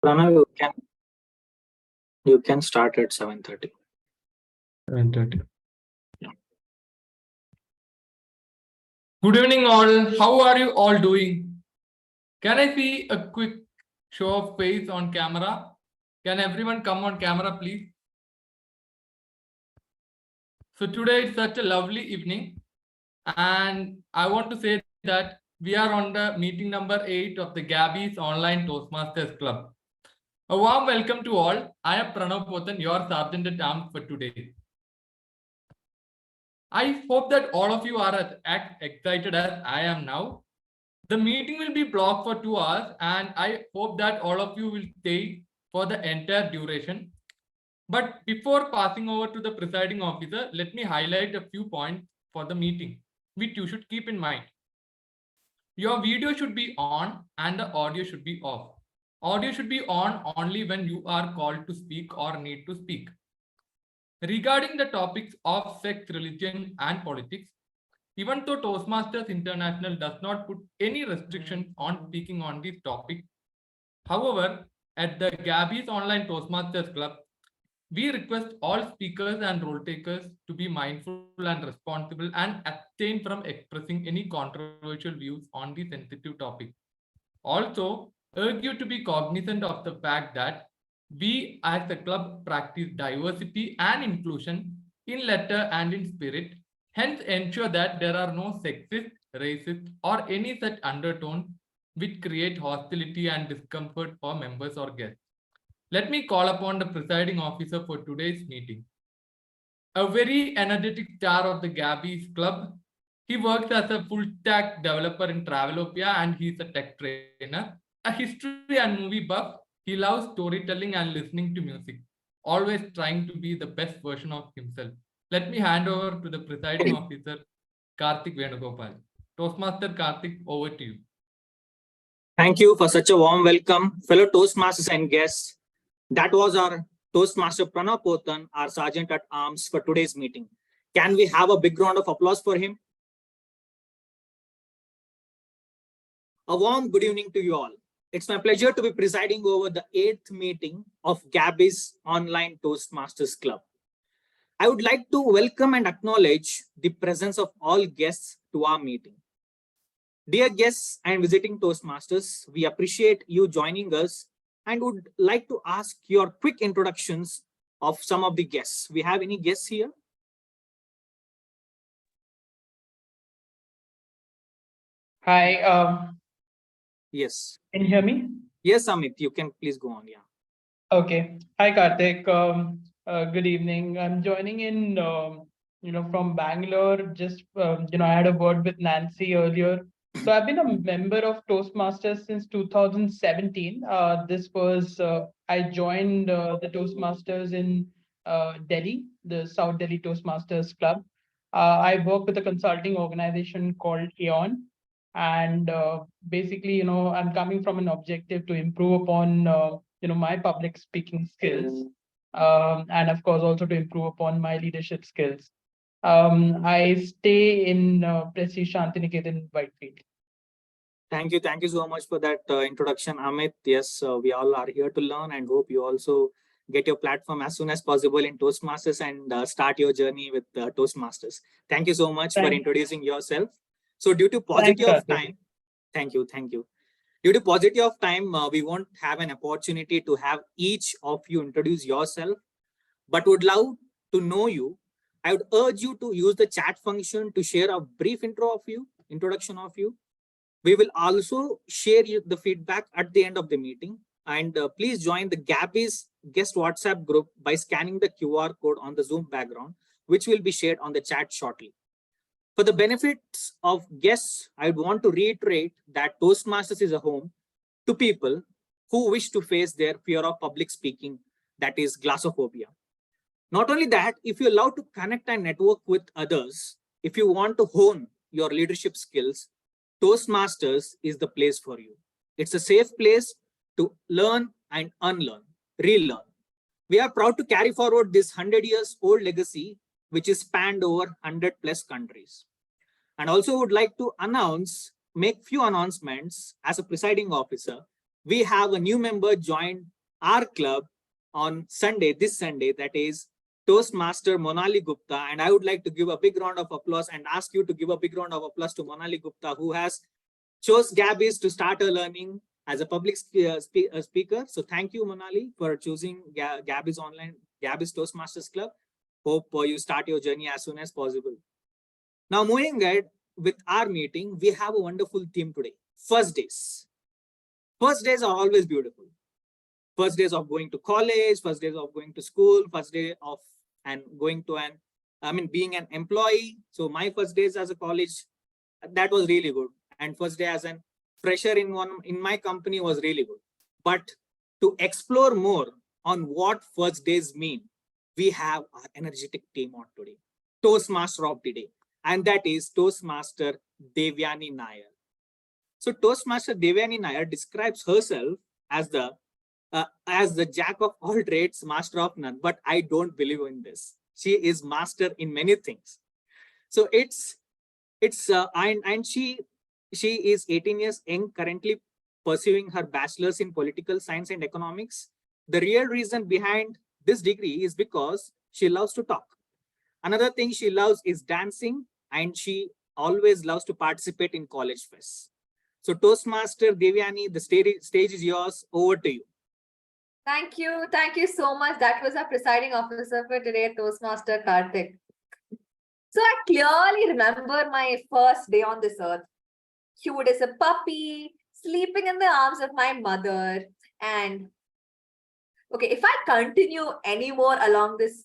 Pranav, you can start at 7:30. 7:30. Yeah. Good evening, all. How are you all doing? Can I see a quick show of face on camera? Can everyone come on camera, please? So today is such a lovely evening, and I want to say that we are on the meeting number 8 of the Gabbys Online Toastmasters Club. A warm welcome to all. I am Pranav Pothan, your Sergeant at Arms for today. I hope that all of you are as excited as I am now. The meeting will be blocked for 2 hours, and I hope that all of you will stay for the entire duration. But before passing over to the presiding officer, let me highlight a few points for the meeting, which you should keep in mind. Your video should be on and the audio should be off. Audio should be on only when you are called to speak or need to speak. Regarding the topics of sex, religion, and politics, even though Toastmasters International does not put any restrictions on speaking on these topics, however, at the Gabbys Online Toastmasters Club, we request all speakers and role takers to be mindful and responsible and abstain from expressing any controversial views on the sensitive topic. Also, urge you to be cognizant of the fact that we as a club practice diversity and inclusion in letter and in spirit. Hence, ensure that there are no sexist, racist, or any such undertones which create hostility and discomfort for members or guests. Let me call upon the presiding officer for today's meeting. A very energetic star of the Gabbys Club. He works as a full-stack developer in Travelopia and he's a tech trainer. A history and movie buff, he loves storytelling and listening to music, always trying to be the best version of himself. Let me hand over to the presiding officer, Karthik Venugopal. Toastmaster Karthik, over to you. Thank you for such a warm welcome, fellow Toastmasters and guests. That was our Toastmaster Pranav Pothan, our Sergeant at Arms for today's meeting. Can we have a big round of applause for him? A warm good evening to you all. It's my pleasure to be presiding over the 8th meeting of Gabbys Online Toastmasters Club. I would like to welcome and acknowledge the presence of all guests to our meeting. Dear guests and visiting Toastmasters, we appreciate you joining us and would like to ask your quick introductions of some of the guests. We have any guests here? Hi, Yes. can you hear me? Yes, Amit, you can please go on. Yeah. Okay. Hi, Karthik. Good evening. I'm joining in, from Bangalore. Just, I had a word with Nancy earlier. So I've been a member of Toastmasters since 2017. I joined the Toastmasters in Delhi, the South Delhi Toastmasters Club. I work with a consulting organization called Gihan. And basically, I'm coming from an objective to improve upon, my public speaking skills, and of course also to improve upon my leadership skills. I stay in Prestige Shantiniketan, Whitefield. Thank you so much for that introduction, Amit. Yes, we all are here to learn and hope you also get your platform as soon as possible in Toastmasters and start your journey with Toastmasters. Thank you so much for introducing yourself. So due to paucity of time, thank you. Due to paucity of time, we won't have an opportunity to have each of you introduce yourself, but would love to know you. I would urge you to use the chat function to share a brief introduction of you. We will also share the feedback at the end of the meeting. And please join the Gabbys guest WhatsApp group by scanning the QR code on the Zoom background, which will be shared on the chat shortly. For the benefits of guests, I want to reiterate that Toastmasters is a home to people who wish to face their fear of public speaking, that is glossophobia. Not only that, if you love to connect and network with others, if you want to hone your leadership skills, Toastmasters is the place for you. It's a safe place to learn and unlearn, relearn. We are proud to carry forward this 100 years old legacy, which is spanned over 100+ countries. And also would like to make few announcements as a presiding officer. we have a new member joined our club on Sunday, this Sunday, that is Toastmaster Monali Gupta. And I would like to give a big round of applause and ask you to give a big round of applause to Monali Gupta, who has chose Gabbys to start her learning as a public speaker. So thank you, Monali, for choosing Gabbys Online, Gabbys Toastmasters Club. Hope you start your journey as soon as possible. Now, moving ahead with our meeting, we have a wonderful theme today. First days. First days are always beautiful. First days of going to college, first days of going to school, first day of going to being an employee. So my first days as a college, that was really good. And first day as a fresher in my company was really good. But to explore more on what first days mean, we have our energetic team on today, Toastmaster of the day, and that is Toastmaster Devayani Nair. So Toastmaster Devayani Nair describes herself as the jack of all trades, master of none. But I don't believe in this. She is master in many things. So she is 18 years young, currently pursuing her bachelor's in political science and economics. The real reason behind this degree is because she loves to talk. Another thing she loves is dancing, and she always loves to participate in college fests. So Toastmaster Devayani, the stage is yours. Over to you. Thank you. Thank you so much. That was our presiding officer for today, Toastmaster Karthik. So I clearly remember my first day on this earth. Cute as a puppy, sleeping in the arms of my mother. And okay, if I continue anymore along this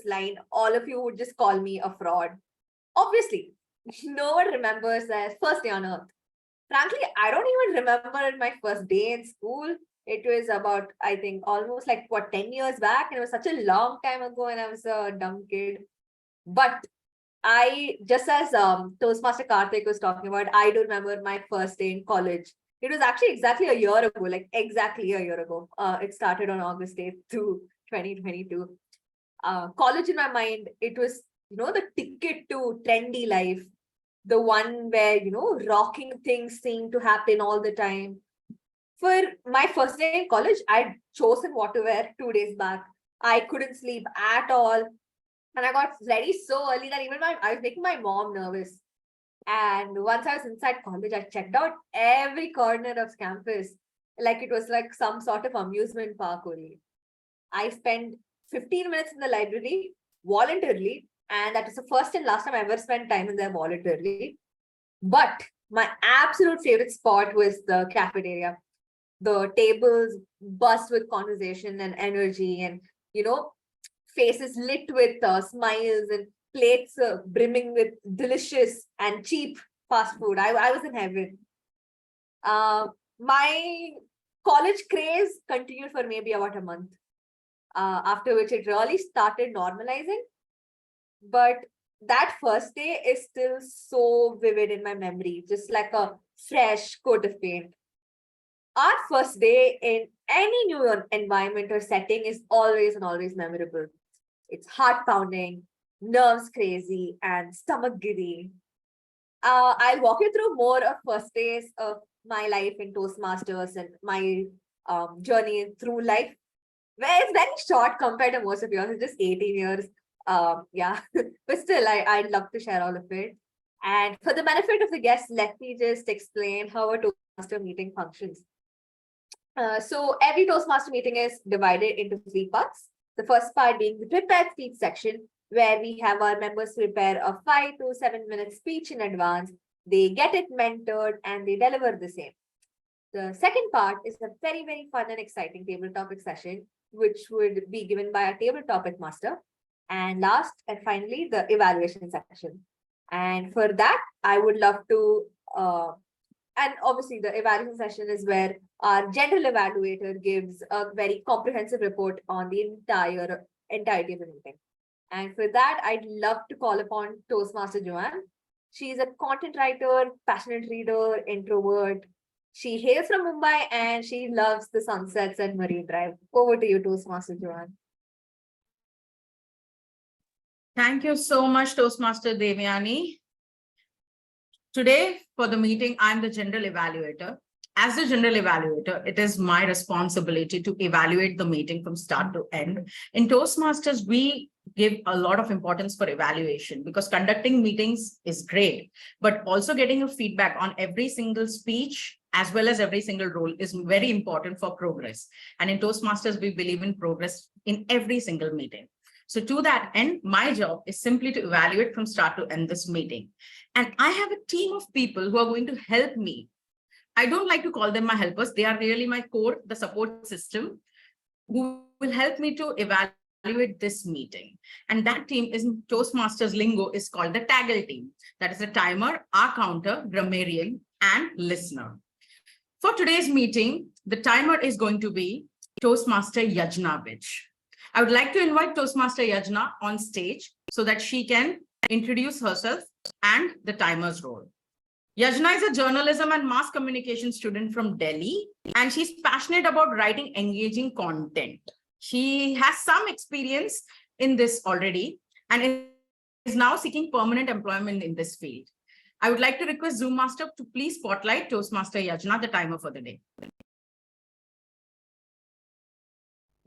line, all of you would just call me a fraud. Obviously, no one remembers that first day on earth. Frankly, I don't even remember my first day in school. It was about, I think, almost 10 years back. And it was such a long time ago, and I was a dumb kid. But I, just as Toastmaster Karthik was talking about, I do remember my first day in college. It was actually exactly a year ago, exactly a year ago. It started on August 8th, 2022. College in my mind, it was, the ticket to trendy life. The one where, rocking things seem to happen all the time. For my first day in college, I'd chosen what to wear 2 days back. I couldn't sleep at all. And I got ready so early that even I was making my mom nervous. And once I was inside college, I checked out every corner of campus like it was like some sort of amusement park only. I spent 15 minutes in the library voluntarily, and that was the first and last time I ever spent time in there voluntarily. But my absolute favorite spot was the cafeteria. The tables buzz with conversation and energy, and faces lit with smiles, and plates brimming with delicious and cheap fast food. I was in heaven. My college craze continued for maybe about a month, after which it really started normalizing. But that first day is still so vivid in my memory, just like a fresh coat of paint. Our first day in any new environment or setting is always and always memorable. It's heart pounding, nerves crazy, and stomach giddy. I'll walk you through more of first days of my life in Toastmasters and my journey through life, where it's very short compared to most of yours. It's just 18 years. Yeah, but still, I'd love to share all of it. And for the benefit of the guests, let me just explain how a Toastmaster meeting functions. So every Toastmaster meeting is divided into 3 parts. The first part being the prepared speech section, where we have our members prepare a 5 to 7 minute speech in advance. They get it mentored and they deliver the same. The second part is a very, very fun and exciting table topic session, which would be given by a table topic master. And last and finally, the evaluation section. And for that, I would love to, and obviously the evaluation session is where our general evaluator gives a very comprehensive report on the entirety of the meeting. And for that, I'd love to call upon Toastmaster Joane. She's a content writer, passionate reader, introvert. She hails from Mumbai and she loves the sunsets and Marine Drive. Over to you, Toastmaster Joane. Thank you so much, Toastmaster Devayani. Today, for the meeting, I'm the general evaluator. As the general evaluator, it is my responsibility to evaluate the meeting from start to end. In Toastmasters, we give a lot of importance for evaluation because conducting meetings is great, but also getting a feedback on every single speech as well as every single role is very important for progress. And in Toastmasters, we believe in progress in every single meeting. So to that end, my job is simply to evaluate from start to end this meeting. And I have a team of people who are going to help me. I don't like to call them my helpers. They are really my core, the support system, who will help me to evaluate this meeting. And that team is in Toastmasters lingo is called the Taggle team. That is a timer, our counter, grammarian, and listener. For today's meeting, the timer is going to be Toastmaster Yajna Vij. I would like to invite Toastmaster Yajna on stage so that she can introduce herself and the timer's role. Yajna is a journalism and mass communication student from Delhi, and she's passionate about writing engaging content. She has some experience in this already and is now seeking permanent employment in this field. I would like to request Zoom Master to please spotlight Toastmaster Yajna, the timer for the day.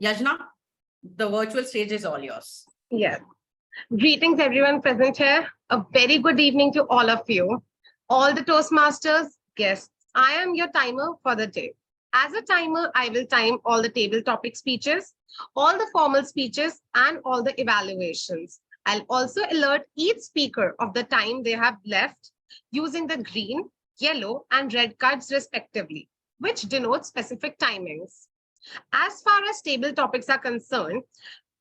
Yajna, the virtual stage is all yours. Yes. Greetings, everyone present here. A very good evening to all of you. All the Toastmasters, guests, I am your timer for the day. As a timer, I will time all the table topic speeches, all the formal speeches, and all the evaluations. I'll also alert each speaker of the time they have left using the green, yellow, and red cards respectively, which denote specific timings. As far as table topics are concerned,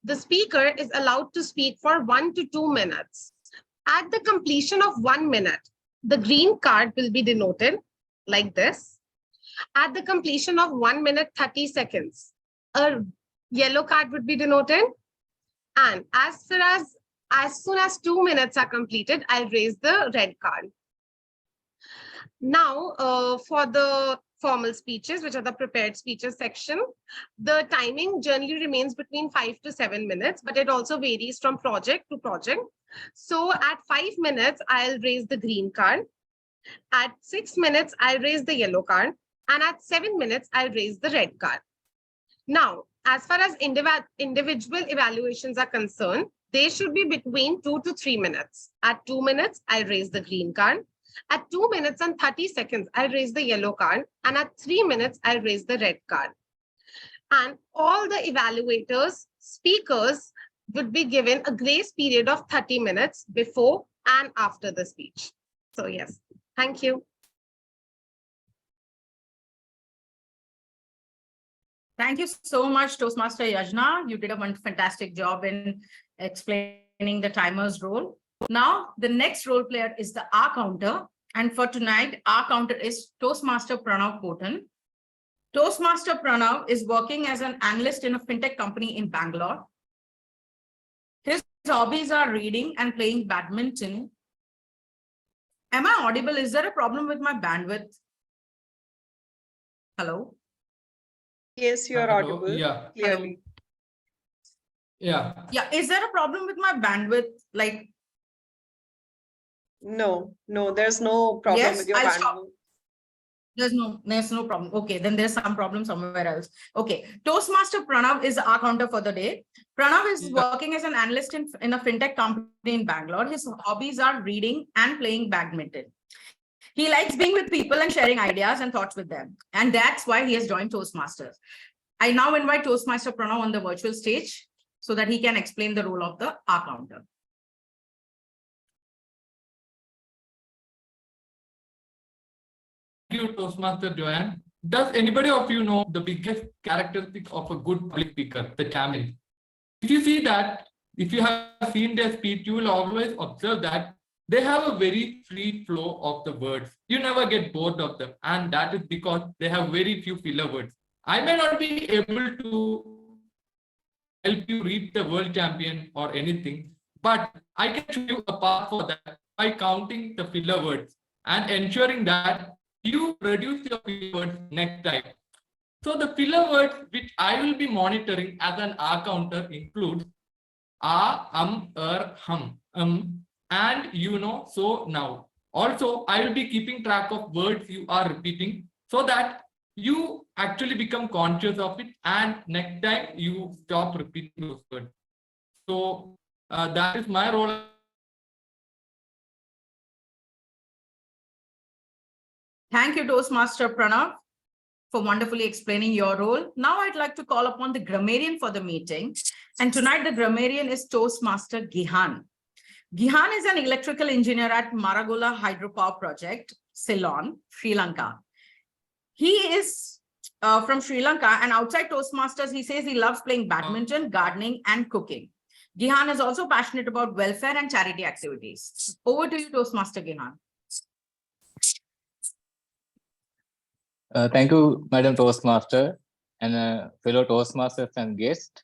the speaker is allowed to speak for 1 to 2 minutes. At the completion of 1 minute, the green card will be denoted like this. At the completion of 1 minute 30 seconds, a yellow card would be denoted. And as soon as 2 minutes are completed, I'll raise the red card. Now, for the formal speeches, which are the prepared speeches section, the timing generally remains between 5 to 7 minutes, but it also varies from project to project. So at 5 minutes, I'll raise the green card. At 6 minutes, I'll raise the yellow card. And at 7 minutes, I'll raise the red card. Now, as far as individual evaluations are concerned, they should be between 2 to 3 minutes. At 2 minutes, I'll raise the green card. At 2 minutes and 30 seconds, I'll raise the yellow card. And at 3 minutes, I'll raise the red card. And all the evaluators, speakers would be given a grace period of 30 minutes before and after the speech. So yes, thank you. Thank you so much, Toastmaster Yajna. You did a fantastic job in explaining the timer's role. Now, the next role player is the R counter. And for tonight, R counter is Toastmaster Pranav Pothan. Toastmaster Pranav is working as an analyst in a fintech company in Bangalore. His hobbies are reading and playing badminton. Am I audible? Is there a problem with my bandwidth? Hello? Yes, you are audible. Yeah. Clearly. Yeah. Yeah. Is there a problem with my bandwidth? Like, No, there's no problem Yes, with your I'll stop. bandwidth. there's no problem. Okay, then there's some problem somewhere else. Okay. Toastmaster Pranav is our counter for the day. Pranav is working as an analyst in a fintech company in Bangalore. His hobbies are reading and playing badminton. He likes being with people and sharing ideas and thoughts with them. And that's why he has joined Toastmasters. I now invite Toastmaster Pranav on the virtual stage so that he can explain the role of the R counter. Thank you, Toastmaster Joanne. Does anybody of you know the biggest characteristic of a good public speaker, the camel? If you see that, if you have seen their speech, you will always observe that they have a very free flow of the words. You never get bored of them. And that is because they have very few filler words. I may not be able to help you reach the world champion or anything, but I can show you a path for that by counting the filler words and ensuring that you reduce your filler words next time. So the filler words which I will be monitoring as an R counter includes hum, and so now. Also, I will be keeping track of words you are repeating so that you actually become conscious of it, and next time you stop repeating those words. So that is my role. Thank you, Toastmaster Pranav, for wonderfully explaining your role. Now I'd like to call upon the grammarian for the meeting. And tonight the grammarian is Toastmaster Gihan. Gihan is an electrical engineer at Maragola Hydropower Project, Ceylon, Sri Lanka. He is from Sri Lanka, and outside Toastmasters, he says he loves playing badminton, gardening, and cooking. Gihan is also passionate about welfare and charity activities. Over to you, Toastmaster Gihan. Thank you, Madam Toastmaster and fellow Toastmasters and guests.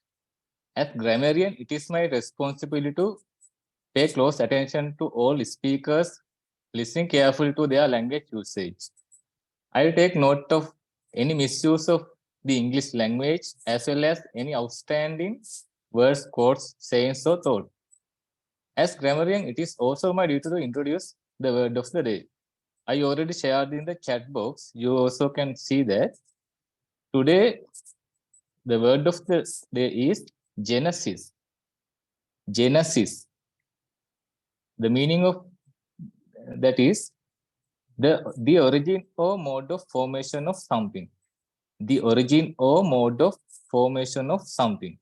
As grammarian, it is my responsibility to pay close attention to all speakers, listening carefully to their language usage. I will take note of any misuse of the English language, as well as any outstanding words, quotes, sayings, or thought. As grammarian, it is also my duty to introduce the word of the day. I already shared in the chat box. You also can see that. Today, the word of the day is Genesis. Genesis. The meaning of that is the origin or mode of formation of something. The origin or mode of formation of something.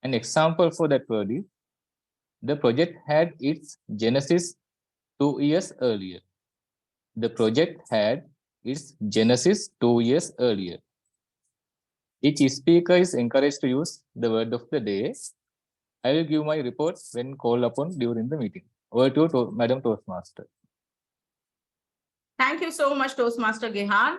An example for that word is, the project had its genesis 2 years earlier. The project had its genesis 2 years earlier. Each speaker is encouraged to use the word of the day. I will give my report when called upon during the meeting. Over to Madam Toastmaster. Thank you so much, Toastmaster Gihan.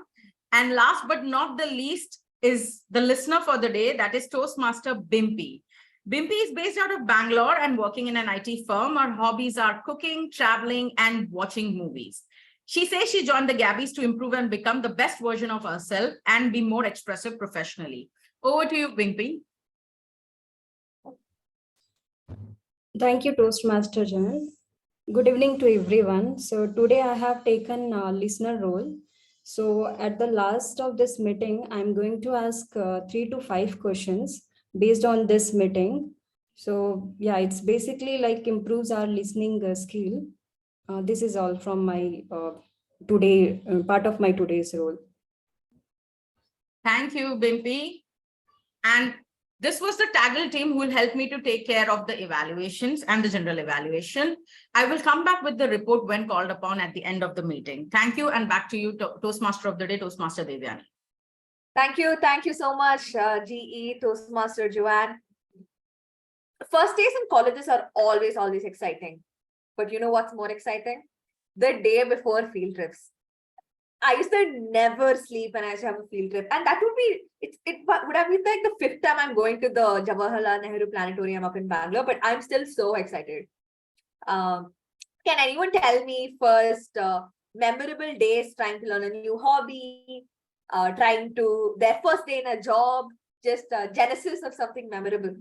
And last but not the least is the listener for the day, that is Toastmaster Bimpy. Bimpy is based out of Bangalore and working in an IT firm. Her hobbies are cooking, traveling, and watching movies. She says she joined the Gabbys to improve and become the best version of herself and be more expressive professionally. Over to you, Bimpy. Thank you, Toastmaster Joane. Good evening to everyone. So today I have taken a listener role. So at the last of this meeting, I'm going to ask 3 to 5 questions based on this meeting. So yeah, it's basically like improves our listening skill. This is all from my part of my today's role. Thank you, Bimpy. And this was the Taggle team who will help me to take care of the evaluations and the general evaluation. I will come back with the report when called upon at the end of the meeting. Thank you, and back to you, Toastmaster of the day, Toastmaster Devayani. Thank you so much, GE, Toastmaster Joane. First days in colleges are always exciting. But you know what's more exciting? The day before field trips. I used to never sleep when I used to have a field trip. And that would be, it would have been like the 5th time I'm going to the Jawaharlal Nehru Planetarium up in Bangalore, but I'm still so excited. Can anyone tell me first memorable days trying to learn a new hobby, their first day in a job, just genesis of something memorable?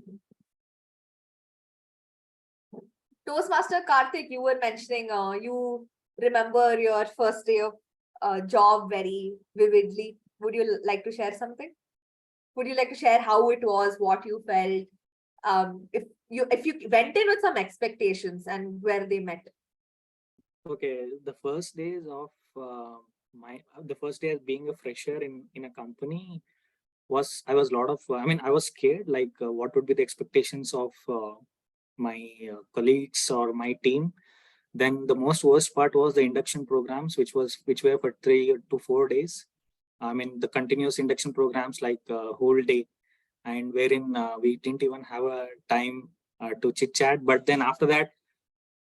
Toastmaster Karthik, you were mentioning you remember your first day of job very vividly. Would you like to share something? Would you like to share how it was, what you felt? If you went in with some expectations and where they met? Okay, the first days of the first day as being a fresher in a company was I was scared, like what would be the expectations of my colleagues or my team. Then the most worst part was the induction programs, which were for 3 to 4 days. I mean, the continuous induction programs, like whole day, and wherein we didn't even have a time to chit chat. But then after that,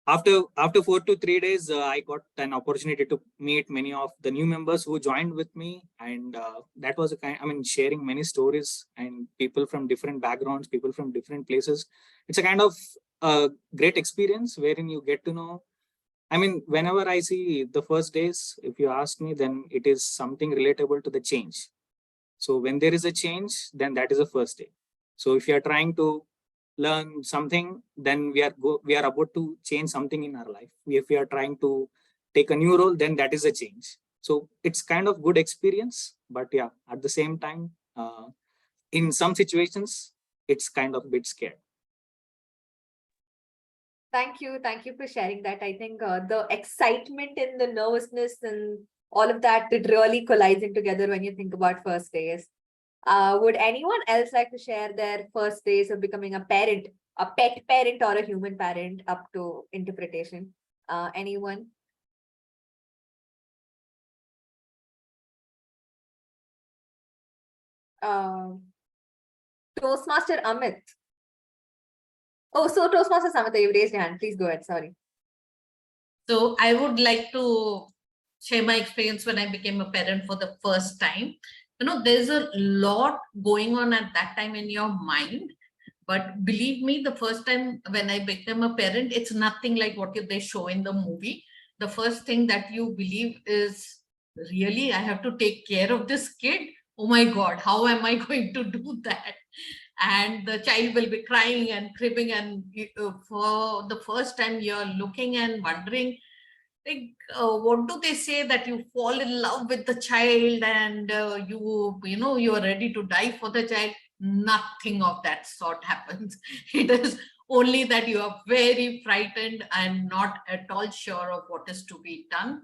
after 4 to 3 days, I got an opportunity to meet many of the new members who joined with me, and that was a kind. I mean, sharing many stories and people from different backgrounds, people from different places. It's a kind of great experience wherein you get to know. I mean, whenever I see the first days, if you ask me, then it is something relatable to the change. So when there is a change, then that is the first day. So if you are trying to learn something, then we are about to change something in our life. If we are trying to take a new role, then that is a change. So it's kind of good experience, but yeah, at the same time, in some situations, it's kind of a bit scared. Thank you. Thank you for sharing that. I think the excitement and the nervousness and all of that, it really colliding together when you think about first days. Would anyone else like to share their first days of becoming a parent, a pet parent or a human parent up to interpretation? Anyone? Toastmaster Amit. Oh, so Toastmaster Samita, you raised your hand. Please go ahead. Sorry. So I would like to share my experience when I became a parent for the first time. You know, there's a lot going on at that time in your mind. But believe me, the first time when I became a parent, it's nothing like what they show in the movie. The first thing that you believe is, really, I have to take care of this kid? Oh my God, how am I going to do that? And the child will be crying and cribbing, and for the first time you're looking and wondering, like, what do they say, that you fall in love with the child and you are ready to die for the child? Nothing of that sort happens. It is only that you are very frightened and not at all sure of what is to be done,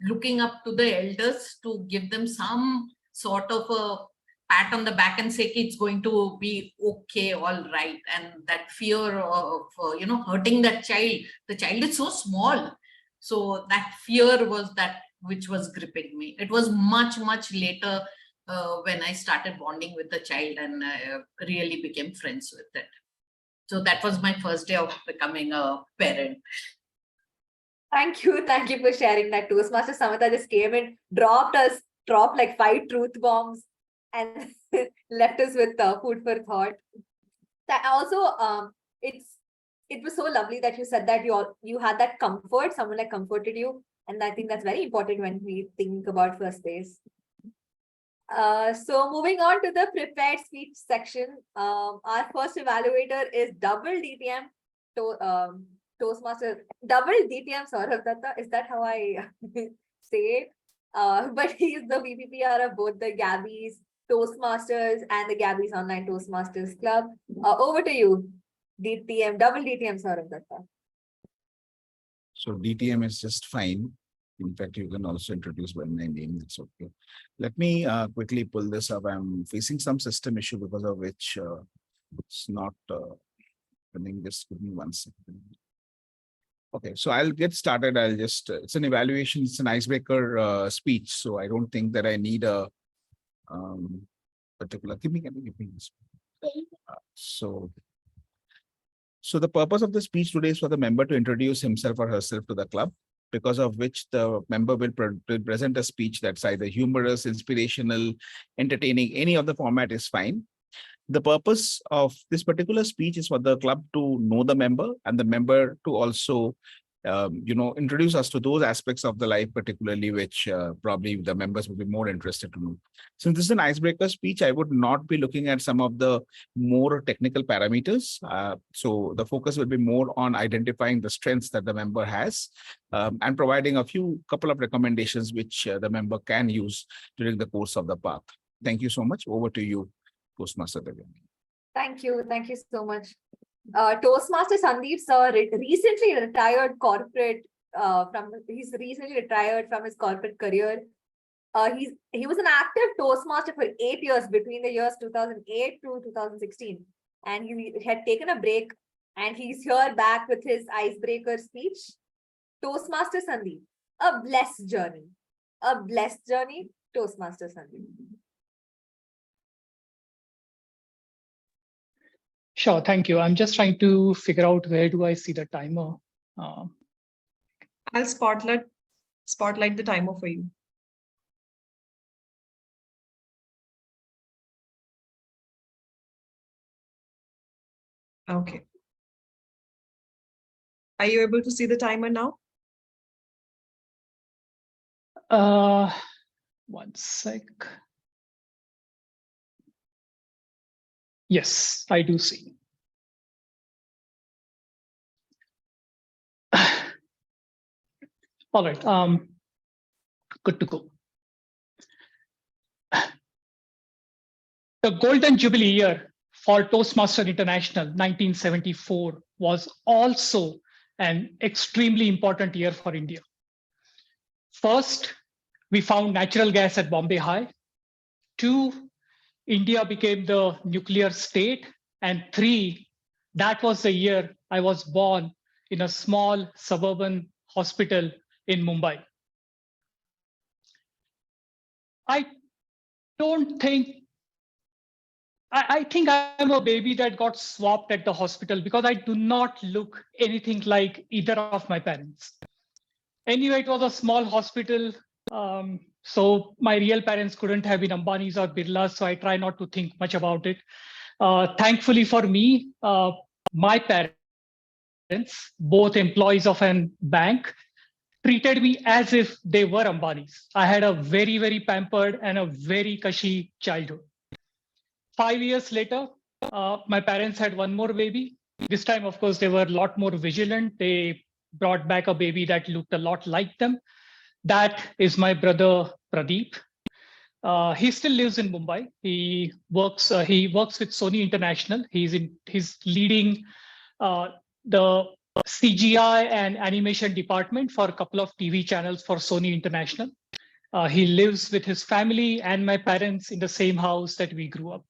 looking up to the elders to give them some sort of a pat on the back and say it's going to be okay, all right. And that fear of hurting that child, the child is so small, so that fear was that which was gripping me. It was much later when I started bonding with the child and really became friends with it. So that was my first day of becoming a parent. Thank you for sharing that. Toastmaster Samita just came and dropped like 5 truth bombs and left us with food for thought. That also, it was so lovely that you said that you had that comfort, someone like comforted you, and I think that's very important when we think about first days. So moving on to the prepared speech section, our first evaluator is double DTM Toastmaster, double DTM Sourav Dutta. Is that how I say it? But he's the VPPR of both the Gabbys Toastmasters and the Gabbys Online Toastmasters Club. Over to you, double DTM Sourav Dutta. So DTM is just fine. In fact, you can also introduce by my name. It's okay. Let me quickly pull this up. I'm facing some system issue because of which it's not running. Just give me 1 second. Okay, so I'll get started. I'll just, it's an evaluation, it's an icebreaker speech. So I don't think that I need a particular, give me this. So the purpose of the speech today is for the member to introduce himself or herself to the club, because of which the member will present a speech that's either humorous, inspirational, entertaining, any of the format is fine. The purpose of this particular speech is for the club to know the member and the member to also, introduce us to those aspects of the life, particularly which probably the members would be more interested to know. Since this is an icebreaker speech, I would not be looking at some of the more technical parameters. So the focus will be more on identifying the strengths that the member has and providing a couple of recommendations which the member can use during the course of the path. Thank you so much. Over to you, Toastmaster Devayani. Thank you so much. Toastmaster Sandeep sir recently retired corporate he's recently retired from his corporate career. He was an active Toastmaster for 8 years between the years 2008 to 2016, and he had taken a break, and he's here back with his icebreaker speech. Toastmaster Sandeep, a blessed journey, Toastmaster Sandeep. Sure, thank you. I'm just trying to figure out where do I see the timer. I'll spotlight the timer for you. Okay. Are you able to see the timer now? 1 sec. Yes, I do see. All right, good to go. The Golden Jubilee year for Toastmaster International 1974 was also an extremely important year for India. First, we found natural gas at Bombay High. 2, India became the nuclear state. And 3, that was the year I was born in a small suburban hospital in Mumbai. I think I'm a baby that got swapped at the hospital because I do not look anything like either of my parents. Anyway, it was a small hospital. So my real parents couldn't have been Ambanis or Birlas, so I try not to think much about it. Thankfully for me, my parents, both employees of a bank, treated me as if they were Ambanis. I had a very, very pampered and a very cushy childhood. 5 years later, my parents had one more baby. This time, of course, they were a lot more vigilant. They brought back a baby that looked a lot like them. That is my brother, Pradeep. He still lives in Mumbai. He works with Sony International. He's leading the CGI and animation department for a couple of TV channels for Sony International. He lives with his family and my parents in the same house that we grew up.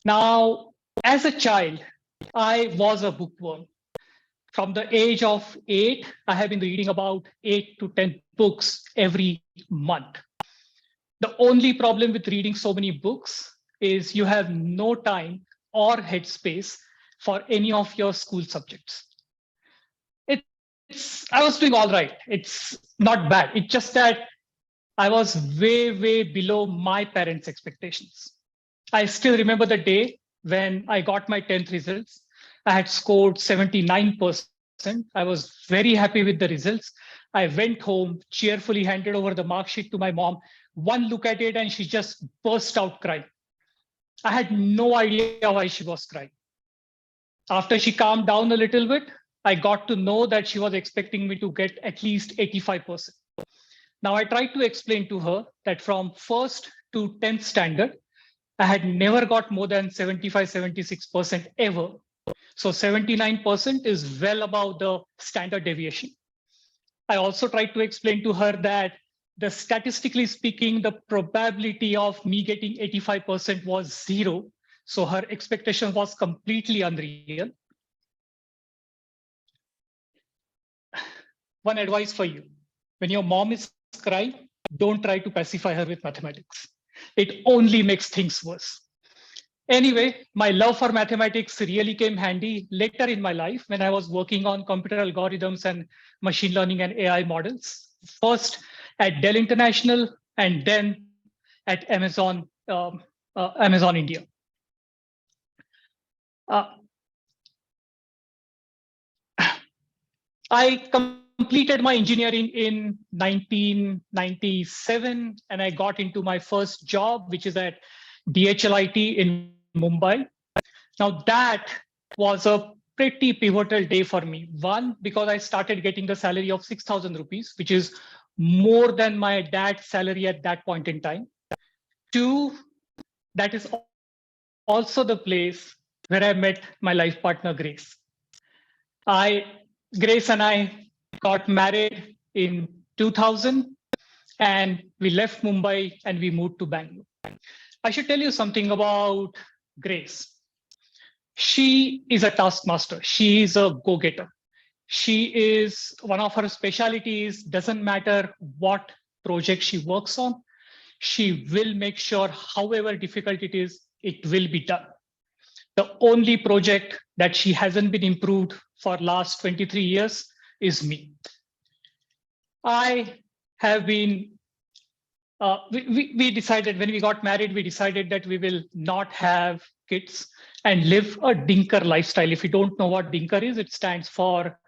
Now, as a child, I was a bookworm. From the age of 8, I have been reading about 8 to 10 books every month. The only problem with reading so many books is you have no time or headspace for any of your school subjects. I was doing all right. It's not bad. It's just that I was way, way below my parents' expectations. I still remember the day when I got my 10th results. I had scored 79%. I was very happy with the results. I went home, cheerfully handed over the mark sheet to my mom. One look at it and she just burst out crying. I had no idea why she was crying. After she calmed down a little bit, I got to know that she was expecting me to get at least 85%. Now I tried to explain to her that from 1st to 10th standard, I had never got more than 75, 76% ever. So 79% is well above the standard deviation. I also tried to explain to her that statistically speaking, the probability of me getting 85% was 0. So her expectation was completely unreal. One advice for you: when your mom is crying, don't try to pacify her with mathematics. It only makes things worse. Anyway, my love for mathematics really came handy later in my life when I was working on computer algorithms and machine learning and AI models. First at Dell International and then at Amazon India. I completed my engineering in 1997 and I got into my first job, which is at DHLIT in Mumbai. Now that was a pretty pivotal day for me. One, because I started getting the salary of 6,000 rupees, which is more than my dad's salary at that point in time. 2, that is also the place where I met my life partner, Grace. Grace and I got married in 2000 and we left Mumbai and we moved to Bangalore. I should tell you something about Grace. She is a taskmaster. She is a go-getter. She is, one of her specialities, doesn't matter what project she works on, she will make sure, however difficult it is, it will be done. The only project that she hasn't been improved for last 23 years is me. I have been, we decided when we got married, we decided that we will not have kids and live a dinker lifestyle. If you don't know what dinker is, it stands for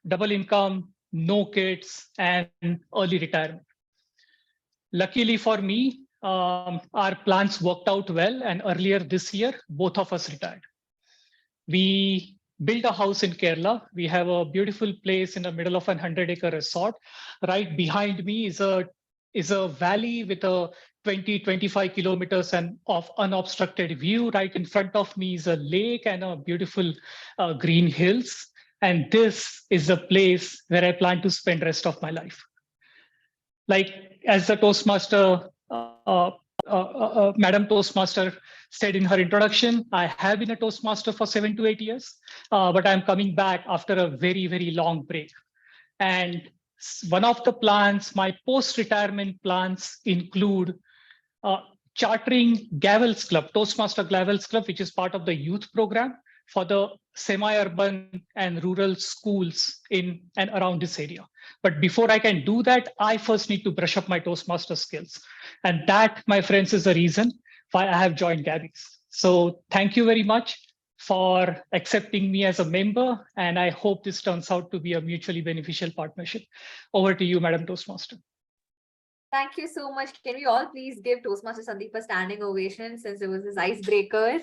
double income, no kids, and early retirement. Luckily for me, our plans worked out well, and earlier this year, both of us retired. We built a house in Kerala. We have a beautiful place in the middle of a 100-acre resort. Right behind me is a is a valley with a 20-25 kilometers of unobstructed view. Right in front of me is a lake and a beautiful green hills. And this is the place where I plan to spend the rest of my life. Like as the Toastmaster, Madam Toastmaster said in her introduction, I have been a Toastmaster for 7 to 8 years, but I'm coming back after a very, very long break. And one of the plans, my post-retirement plans include chartering Gabbys Club, Toastmaster Gabbys Club, which is part of the youth program for the semi-urban and rural schools in and around this area. But before I can do that, I first need to brush up my Toastmaster skills. And that, my friends, is the reason why I have joined Gabbys. So thank you very much for accepting me as a member. And I hope this turns out to be a mutually beneficial partnership. Over to you, Madam Toastmaster. Thank you so much. Can we all please give Toastmaster Sandeep a standing ovation since it was his icebreaker?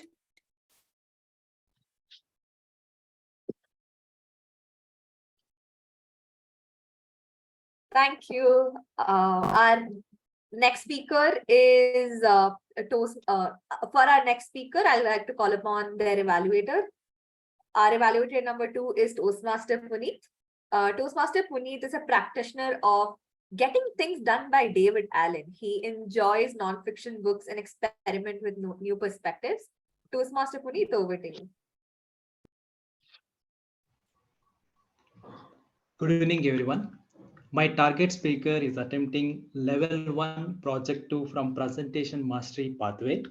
Thank you. Our next speaker is for our next speaker, I would like to call upon their evaluator. Our evaluator number 2 is Toastmaster Punith. Toastmaster Punith is a practitioner of getting things done by David Allen. He enjoys non-fiction books and experiment with new perspectives. Toastmaster Punith, over to you. Good evening, everyone. My target speaker is attempting level 1 project 2 from presentation mastery pathway,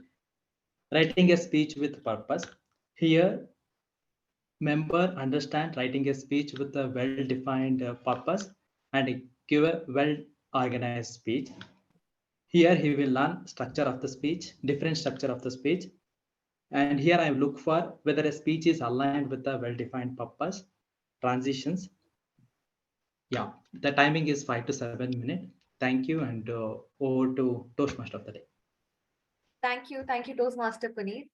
writing a speech with purpose. Here, member understand writing a speech with a well-defined purpose and give a well-organized speech. Here he will learn structure of the speech, different structure of the speech. And here I look for whether a speech is aligned with a well-defined purpose, transitions. Yeah, the timing is 5 to 7 minutes. Thank you, and over to Toastmaster of the day. Thank you, Toastmaster Punith.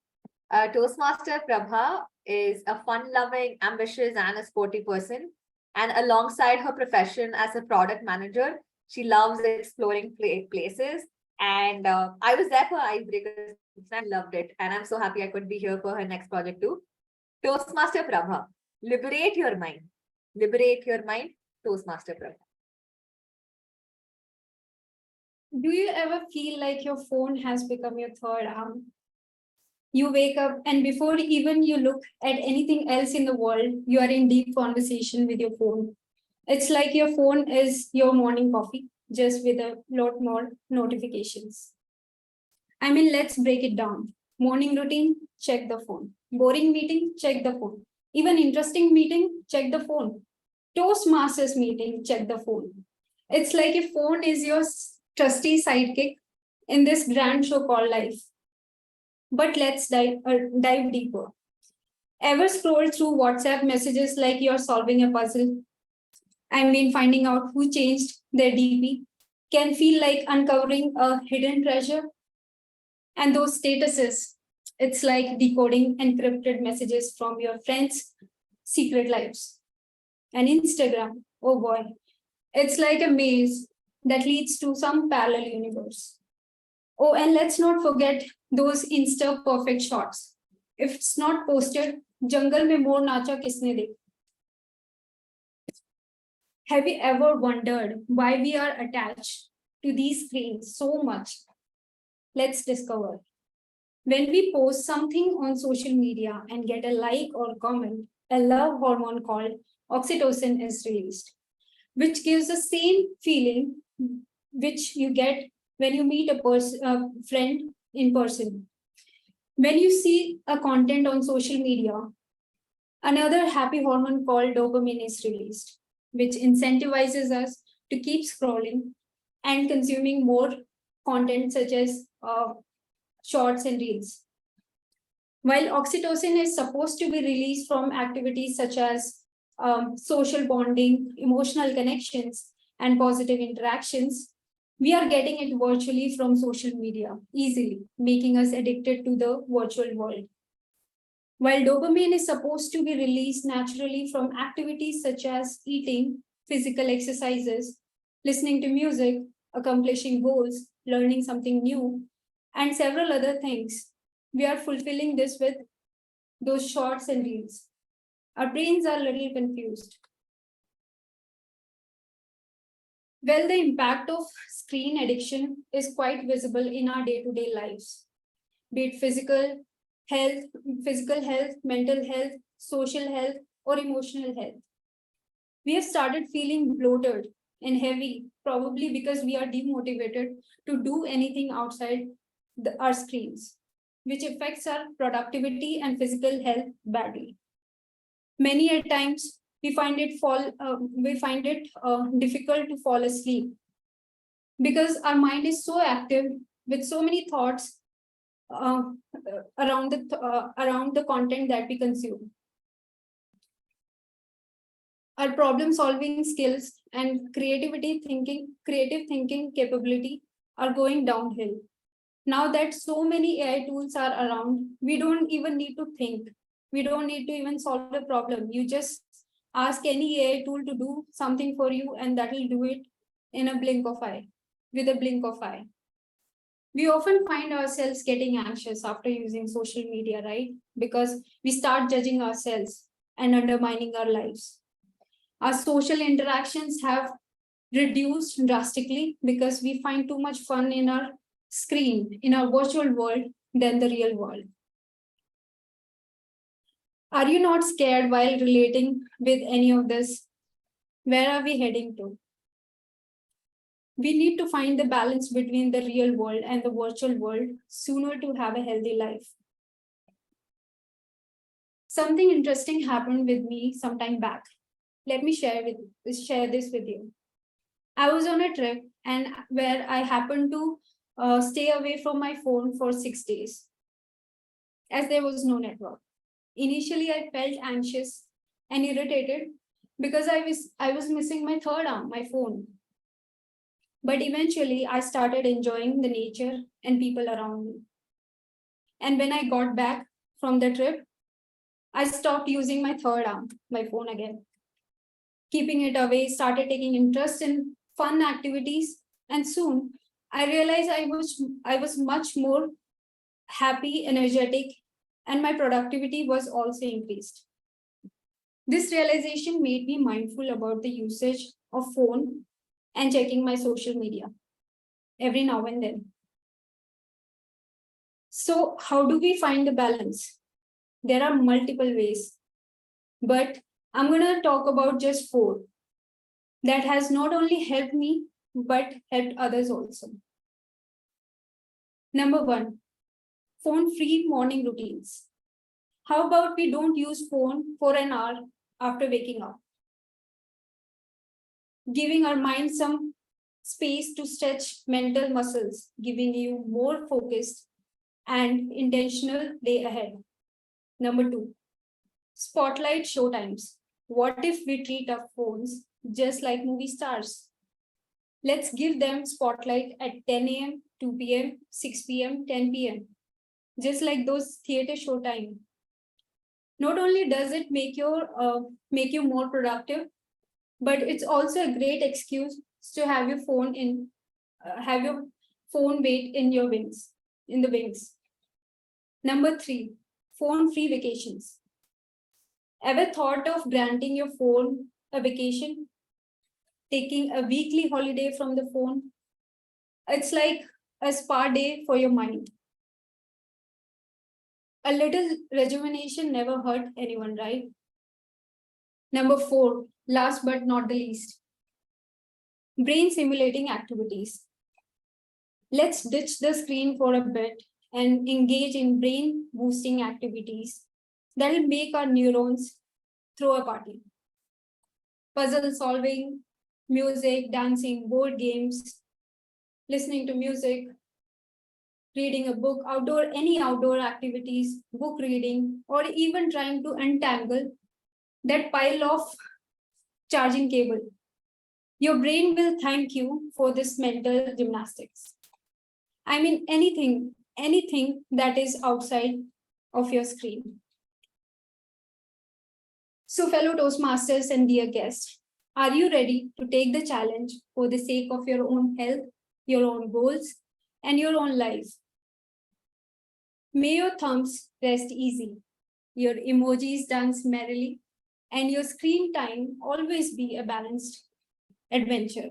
Toastmaster Prabha is a fun-loving, ambitious, and a sporty person. And alongside her profession as a product manager, she loves exploring places. And I was there for Icebreakers. I loved it. And I'm so happy I could be here for her next project too. Toastmaster Prabha, liberate your mind. Liberate your mind, Toastmaster Prabha. Do you ever feel like your phone has become your third arm? You wake up and before even you look at anything else in the world, you are in deep conversation with your phone. It's like your phone is your morning coffee, just with a lot more notifications. I mean, let's break it down. Morning routine, check the phone. Boring meeting, check the phone. Even interesting meeting, check the phone. Toastmasters meeting, check the phone. It's like a phone is your trusty sidekick in this grand show called life. But let's dive deeper. Ever scroll through WhatsApp messages like you're solving a puzzle? I mean, finding out who changed their DP can feel like uncovering a hidden treasure. And those statuses, it's like decoding encrypted messages from your friends' secret lives. And Instagram, oh boy, it's like a maze that leads to some parallel universe. Oh, and let's not forget those Insta perfect shots. If it's not posted, jungle mein more nacha kisne dekha? Have you ever wondered why we are attached to these screens so much? Let's discover. When we post something on social media and get a like or comment, a love hormone called oxytocin is released, which gives the same feeling which you get when you meet a friend in person. When you see a content on social media, another happy hormone called dopamine is released, which incentivizes us to keep scrolling and consuming more content such as shorts and reels. While oxytocin is supposed to be released from activities such as social bonding, emotional connections, and positive interactions, we are getting it virtually from social media easily, making us addicted to the virtual world. While dopamine is supposed to be released naturally from activities such as eating, physical exercises, listening to music, accomplishing goals, learning something new, and several other things. We are fulfilling this with those shorts and reels. Our brains are a little confused. Well, the impact of screen addiction is quite visible in our day-to-day lives, be it physical health, mental health, social health, or emotional health. We have started feeling bloated and heavy, probably because we are demotivated to do anything outside our screens, which affects our productivity and physical health badly. Many at times, we find it difficult to fall asleep because our mind is so active with so many thoughts around the content that we consume. Our problem-solving skills and creative thinking capability are going downhill. Now that so many AI tools are around, we don't even need to think. We don't need to even solve a problem. You just ask any AI tool to do something for you, and that will do it in a blink of eye, with a blink of eye. We often find ourselves getting anxious after using social media, right? Because we start judging ourselves and undermining our lives. Our social interactions have reduced drastically because we find too much fun in our screen, in our virtual world, than the real world. Are you not scared while relating with any of this? Where are we heading to? We need to find the balance between the real world and the virtual world sooner to have a healthy life. Something interesting happened with me some time back. Let me share this with you. I was on a trip and where I happened to stay away from my phone for 6 days as there was no network. Initially, I felt anxious and irritated because I was missing my third arm, my phone. But eventually, I started enjoying the nature and people around me. And when I got back from the trip, I stopped using my third arm, my phone again. Keeping it away, started taking interest in fun activities, and soon I realized I was much more happy, energetic, and my productivity was also increased. This realization made me mindful about the usage of phone and checking my social media every now and then. So how do we find the balance? There are multiple ways, but I'm going to talk about just 4 that has not only helped me, but helped others also. Number 1, phone-free morning routines. How about we don't use phone for an hour after waking up? Giving our mind some space to stretch mental muscles, giving you more focused and intentional day ahead. Number 2, spotlight showtimes. What if we treat our phones just like movie stars? Let's give them spotlight at 10 a.m., 2 p.m., 6 p.m., 10 p.m., just like those theater showtime. Not only does it make you more productive, but it's also a great excuse to have your phone wait in your wings, in the wings. Number 3, phone-free vacations. Ever thought of granting your phone a vacation? Taking a weekly holiday from the phone? It's like a spa day for your mind. A little rejuvenation never hurt anyone, right? Number 4, last but not the least, brain simulating activities. Let's ditch the screen for a bit and engage in brain boosting activities that will make our neurons throw a party. Puzzle solving, music, dancing, board games, listening to music, reading a book, any outdoor activities, book reading, or even trying to untangle that pile of charging cable. Your brain will thank you for this mental gymnastics. I mean, anything that is outside of your screen. So, fellow Toastmasters and dear guests, are you ready to take the challenge for the sake of your own health, your own goals, and your own life. May your thumbs rest easy, your emojis dance merrily, and your screen time always be a balanced adventure.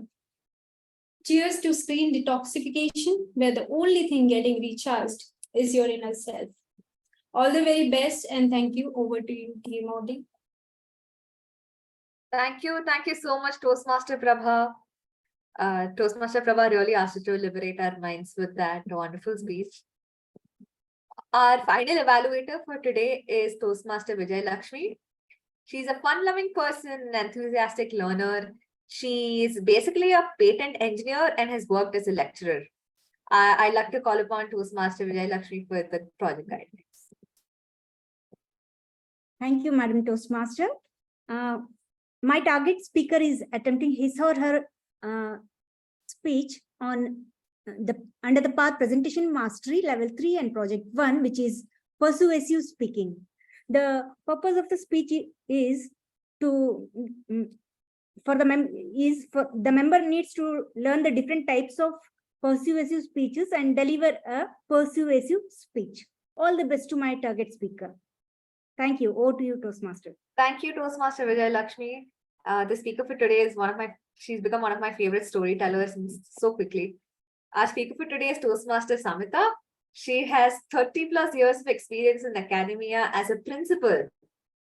Cheers to screen detoxification, where the only thing getting recharged is your inner self. All the very best, and thank you. Over to you, TMOD. Thank you so much, Toastmaster Prabha. Toastmaster Prabha really asked us to liberate our minds with that wonderful speech. Our final evaluator for today is Toastmaster Vijayalaishmi. She's a fun-loving person, an enthusiastic learner. She's basically a patent engineer and has worked as a lecturer. I'd like to call upon Toastmaster Vijayalaishmi for the project guidance. Thank you, Madam Toastmaster. My target speaker is attempting his or her speech on under the path Presentation Mastery Level 3 and Project 1, which is persuasive speaking. The purpose of the speech is to for the member needs to learn the different types of persuasive speeches and deliver a persuasive speech. All the best to my target speaker. Thank you. Over to you, Toastmaster. Thank you, Toastmaster Vijayalaishmi. The speaker for today is she's become one of my favorite storytellers so quickly. Our speaker for today is Toastmaster Samita. She has 30 plus years of experience in academia as a principal.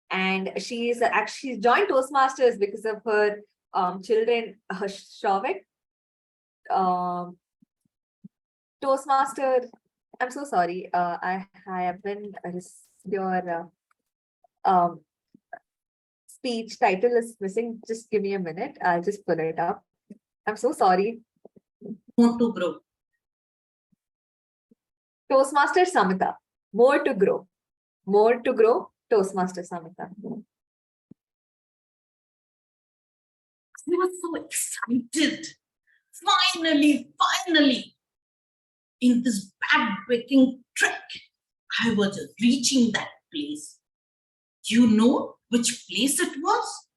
And she's actually joined Toastmasters because of her children, her Sourav. Toastmaster, I'm so sorry. I haven't your speech title is missing. Just give me a minute. I'll just pull it up. I'm so sorry. More to grow. Toastmaster Samita. More to grow. More to grow. Toastmaster Samita. I was so excited. Finally, in this backbreaking trek, I was reaching that place. Do you know which place it was?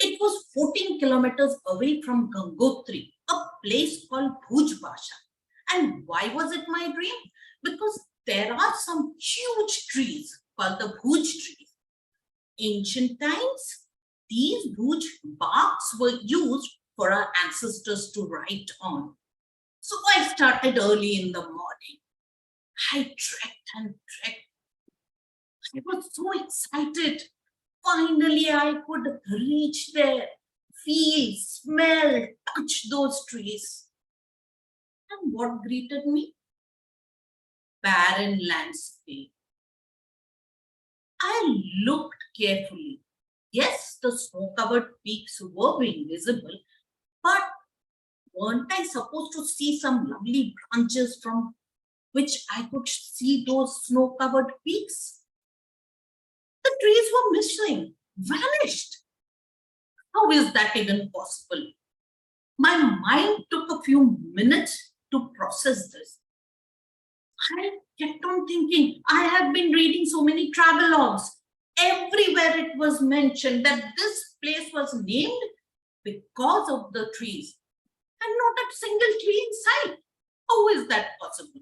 It was 14 kilometers away from Gangotri, a place called Bhuj Basha. And why was it my dream? Because there are some huge trees called the Bhuj trees. Ancient times, these Bhuj barks were used for our ancestors to write on. So I started early in the morning. I trekked and trekked. I was so excited. Finally, I could reach there, feel, smell, touch those trees. And what greeted me? Barren landscape. I looked carefully. Yes, the snow-covered peaks were invisible, but weren't I supposed to see some lovely branches from which I could see those snow-covered peaks? The trees were missing, vanished. How is that even possible? My mind took a few minutes to process this. I kept on thinking, I have been reading so many travelogues. Everywhere it was mentioned that this place was named because of the trees and not a single tree in sight. How is that possible?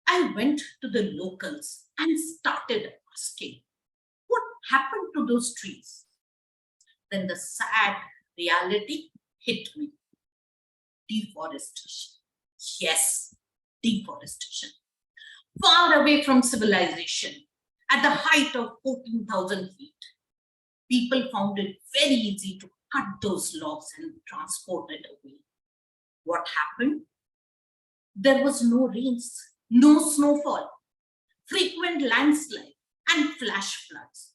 I went to the locals and started asking, what happened to those trees? Then the sad reality hit me. Deforestation. Yes, deforestation. Far away from civilization, at the height of 14,000 feet, people found it very easy to cut those logs and transport it away. What happened? There was no rains, no snowfall, frequent landslide and flash floods.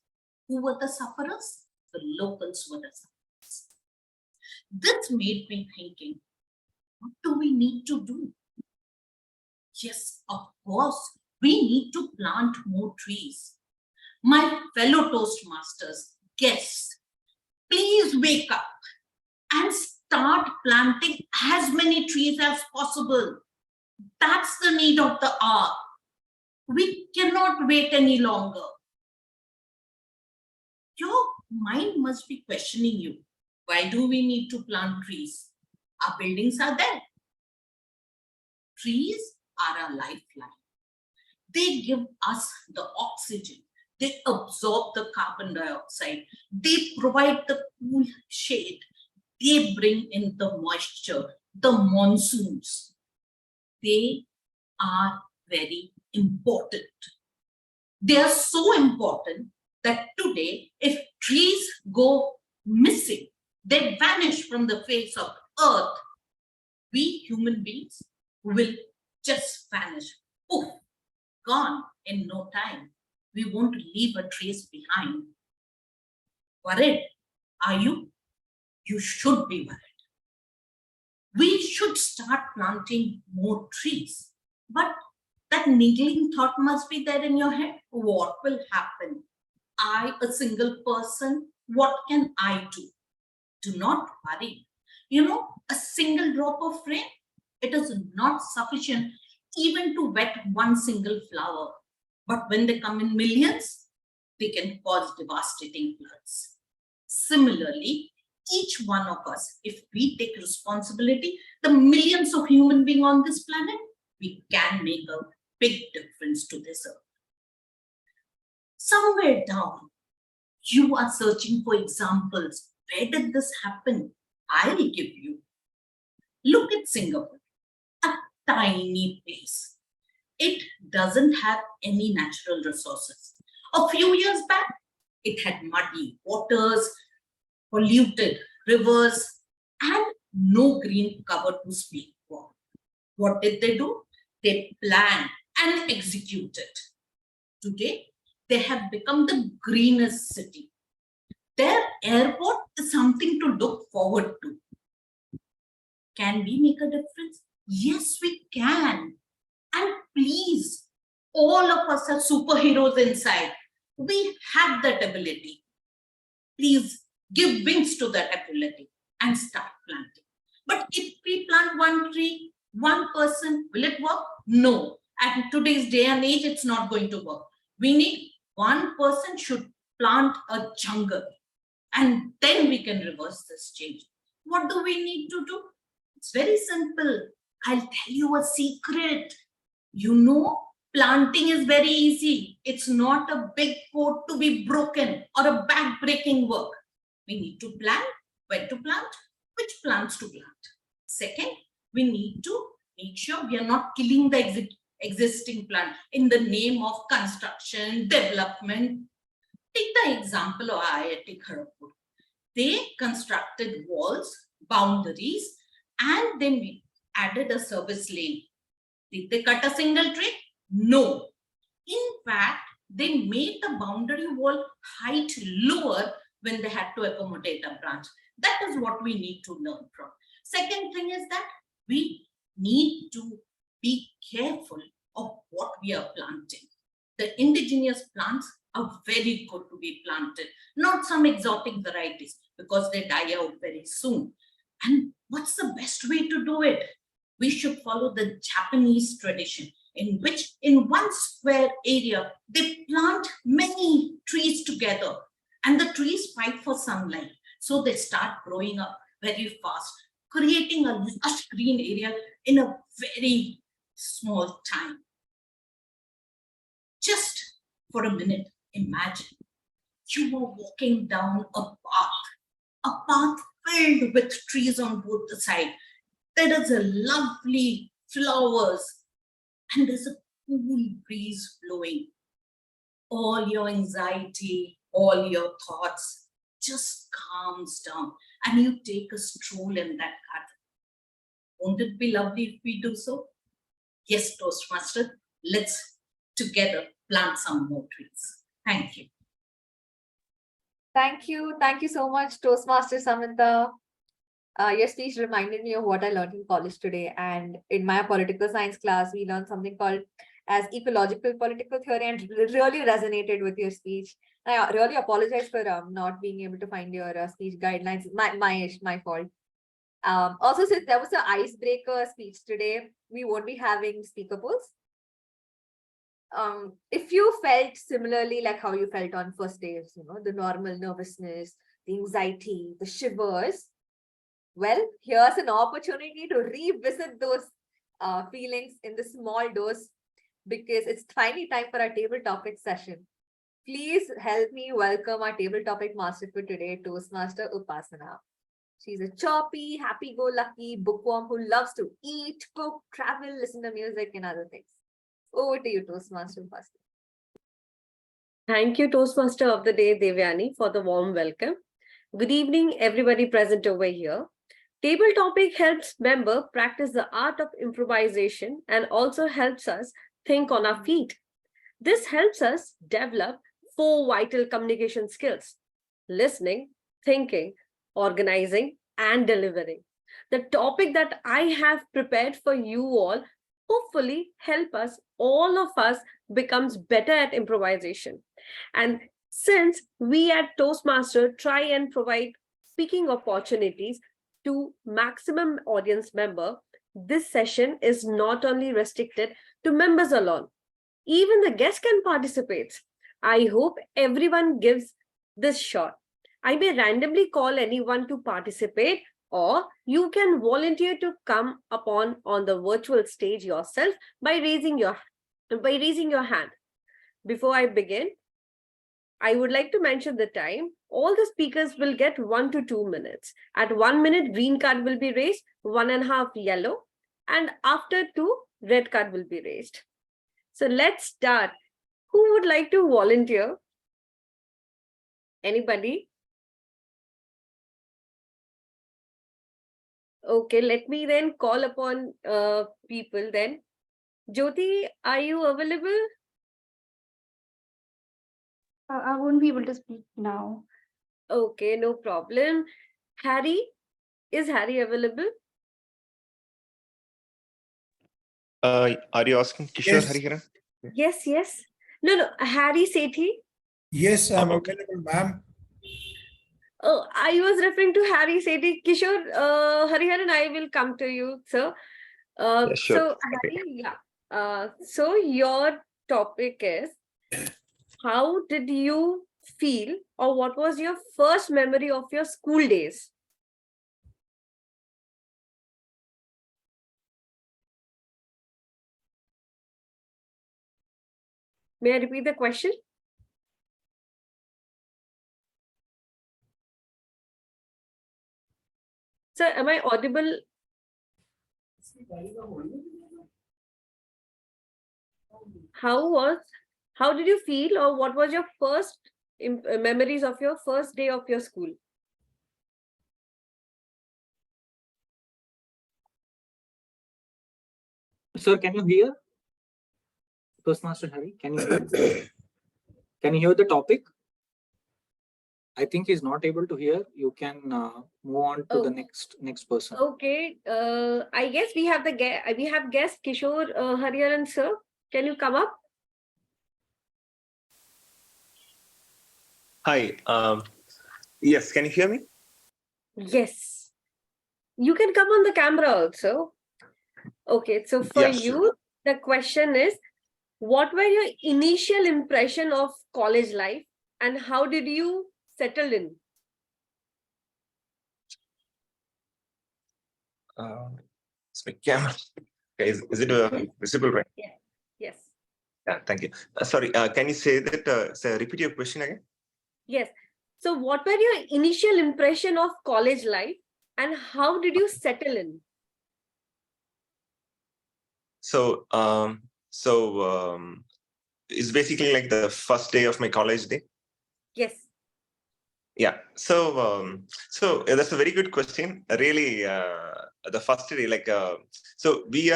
Who were the sufferers? The locals were the sufferers. This made me thinking, what do we need to do? Yes, of course, we need to plant more trees. My fellow Toastmasters, guests, please wake up and start planting as many trees as possible. That's the need of the hour. We cannot wait any longer. Your mind must be questioning you. Why do we need to plant trees? Our buildings are there. Trees are our lifeline. They give us the oxygen. They absorb the carbon dioxide. They provide the cool shade. They bring in the moisture, the monsoons. They are very important. They are so important that today, if trees go missing, they vanish from the face of earth, we human beings will just vanish. Poof, gone in no time. We won't leave a trace behind. Worried? Are you? You should be worried. We should start planting more trees. But that niggling thought must be there in your head. What will happen? I, a single person, what can I do? Do not worry. You know, a single drop of rain, it is not sufficient even to wet one single flower. But when they come in millions, they can cause devastating floods. Similarly, each one of us, if we take responsibility, the millions of human beings on this planet, we can make a big difference to this earth. Somewhere down, you are searching for examples. Where did this happen? I will give you. Look at Singapore, a tiny place. It doesn't have any natural resources. A few years back, it had muddy waters, polluted rivers, and no green cover to speak for. What did they do? They planned and executed. Today, they have become the greenest city. Their airport is something to look forward to. Can we make a difference? Yes, we can. And please, all of us are superheroes inside. We have that ability. Please give wings to that ability and start planting. But if we plant one tree, one person, will it work? No. At today's day and age, it's not going to work. We need one person should plant a jungle, and then we can reverse this change. What do we need to do? It's very simple. I'll tell you a secret. You know, planting is very easy. It's not a big code to be broken or a back-breaking work. We need to plan when to plant, which plants to plant. Second, we need to make sure we are not killing the existing plant in the name of construction, development. Take the example of IIT Kharagpur. They constructed walls, boundaries, and then we added a service lane. Did they cut a single tree? No. In fact, they made the boundary wall height lower when they had to accommodate a branch. That is what we need to learn from. Second thing is that we need to be careful of what we are planting. The indigenous plants are very good to be planted, not some exotic varieties, because they die out very soon. And what's the best way to do it? We should follow the Japanese tradition, in which in one square area, they plant many trees together, and the trees fight for sunlight. So they start growing up very fast, creating a lush green area in a very small time. Just for a minute, imagine you are walking down a path filled with trees on both the sides. There is a lovely flowers and there's a cool breeze blowing. All your anxiety, all your thoughts just calms down and you take a stroll in that garden. Won't it be lovely if we do so? Yes, Toastmaster, let's together plant some more trees. Thank you. Thank you. Thank you so much, Toastmaster Samita. Your speech reminded me of what I learned in college today. And in my political science class, we learned something called as ecological political theory, and it really resonated with your speech. I really apologize for not being able to find your speech guidelines. My fault. Also, since there was an icebreaker speech today, we won't be having speaker polls. If you felt similarly like how you felt on first days, you know, the normal nervousness, the anxiety, the shivers, Well, here's an opportunity to revisit those feelings in the small dose, because it's finally time for our table topic session. Please help me welcome our table topic master for today, Toastmaster Upasana. She's a choppy, happy-go-lucky bookworm who loves to eat, cook, travel, listen to music, and other things. Over to you, Toastmaster Upasana. Thank you, Toastmaster of the Day, Devayani, for the warm welcome. Good evening, everybody present over here. Table topic helps member practice the art of improvisation and also helps us think on our feet. This helps us develop 4 vital communication skills: listening, thinking, organizing, and delivering. The topic that I have prepared for you all hopefully help us, all of us, becomes better at improvisation. And since we at Toastmaster try and provide speaking opportunities to maximum audience member, this session is not only restricted to members alone. Even the guests can participate. I hope everyone gives this shot. I may randomly call anyone to participate, or you can volunteer to come upon on the virtual stage yourself by raising your hand. Before I begin, I would like to mention the time. All the speakers will get 1 to 2 minutes. At 1 minute, green card will be raised, 1.5 yellow, and after 2, red card will be raised. So let's start. Who would like to volunteer? Anybody? Okay, let me then call upon people then. Jyoti, are you available? I won't be able to speak now. Okay, no problem. Harry, is Harry available? Are you asking Kishore Yes. Hariharan? Yes. No, Harry Sethi. Yes, I'm available, ma'am. Oh, I was referring to Harry Sethi. Kishore, Hariharan, I will come to you, sir. Yeah, sure. So, Harry, so your topic is, how did you feel, or what was your first memory of your school days? May I repeat the question? Sir, am I audible? How did you feel, or what was your first memories of your first day of your school? Sir, can you hear? Toastmaster Harry, can you hear? Can you hear the topic? I think he's not able to hear. You can move on to the next person. Okay. I guess we have guest Kishore Hariharan, sir. Can you come up? Hi. Yes, can you hear me? Yes. You can come on the camera also. Okay, so for you, the question is, what were your initial impression of college life and how did you settle in? It's my camera. Okay, is it visible, right? Yeah. Yes. Yeah, thank you. Sorry, can you say that, repeat your question again? Yes. So what were your initial impression of college life and how did you settle in? So, it's basically like the first day of my college day. Yes. Yeah. So that's a very good question. Really, the first day, like, so we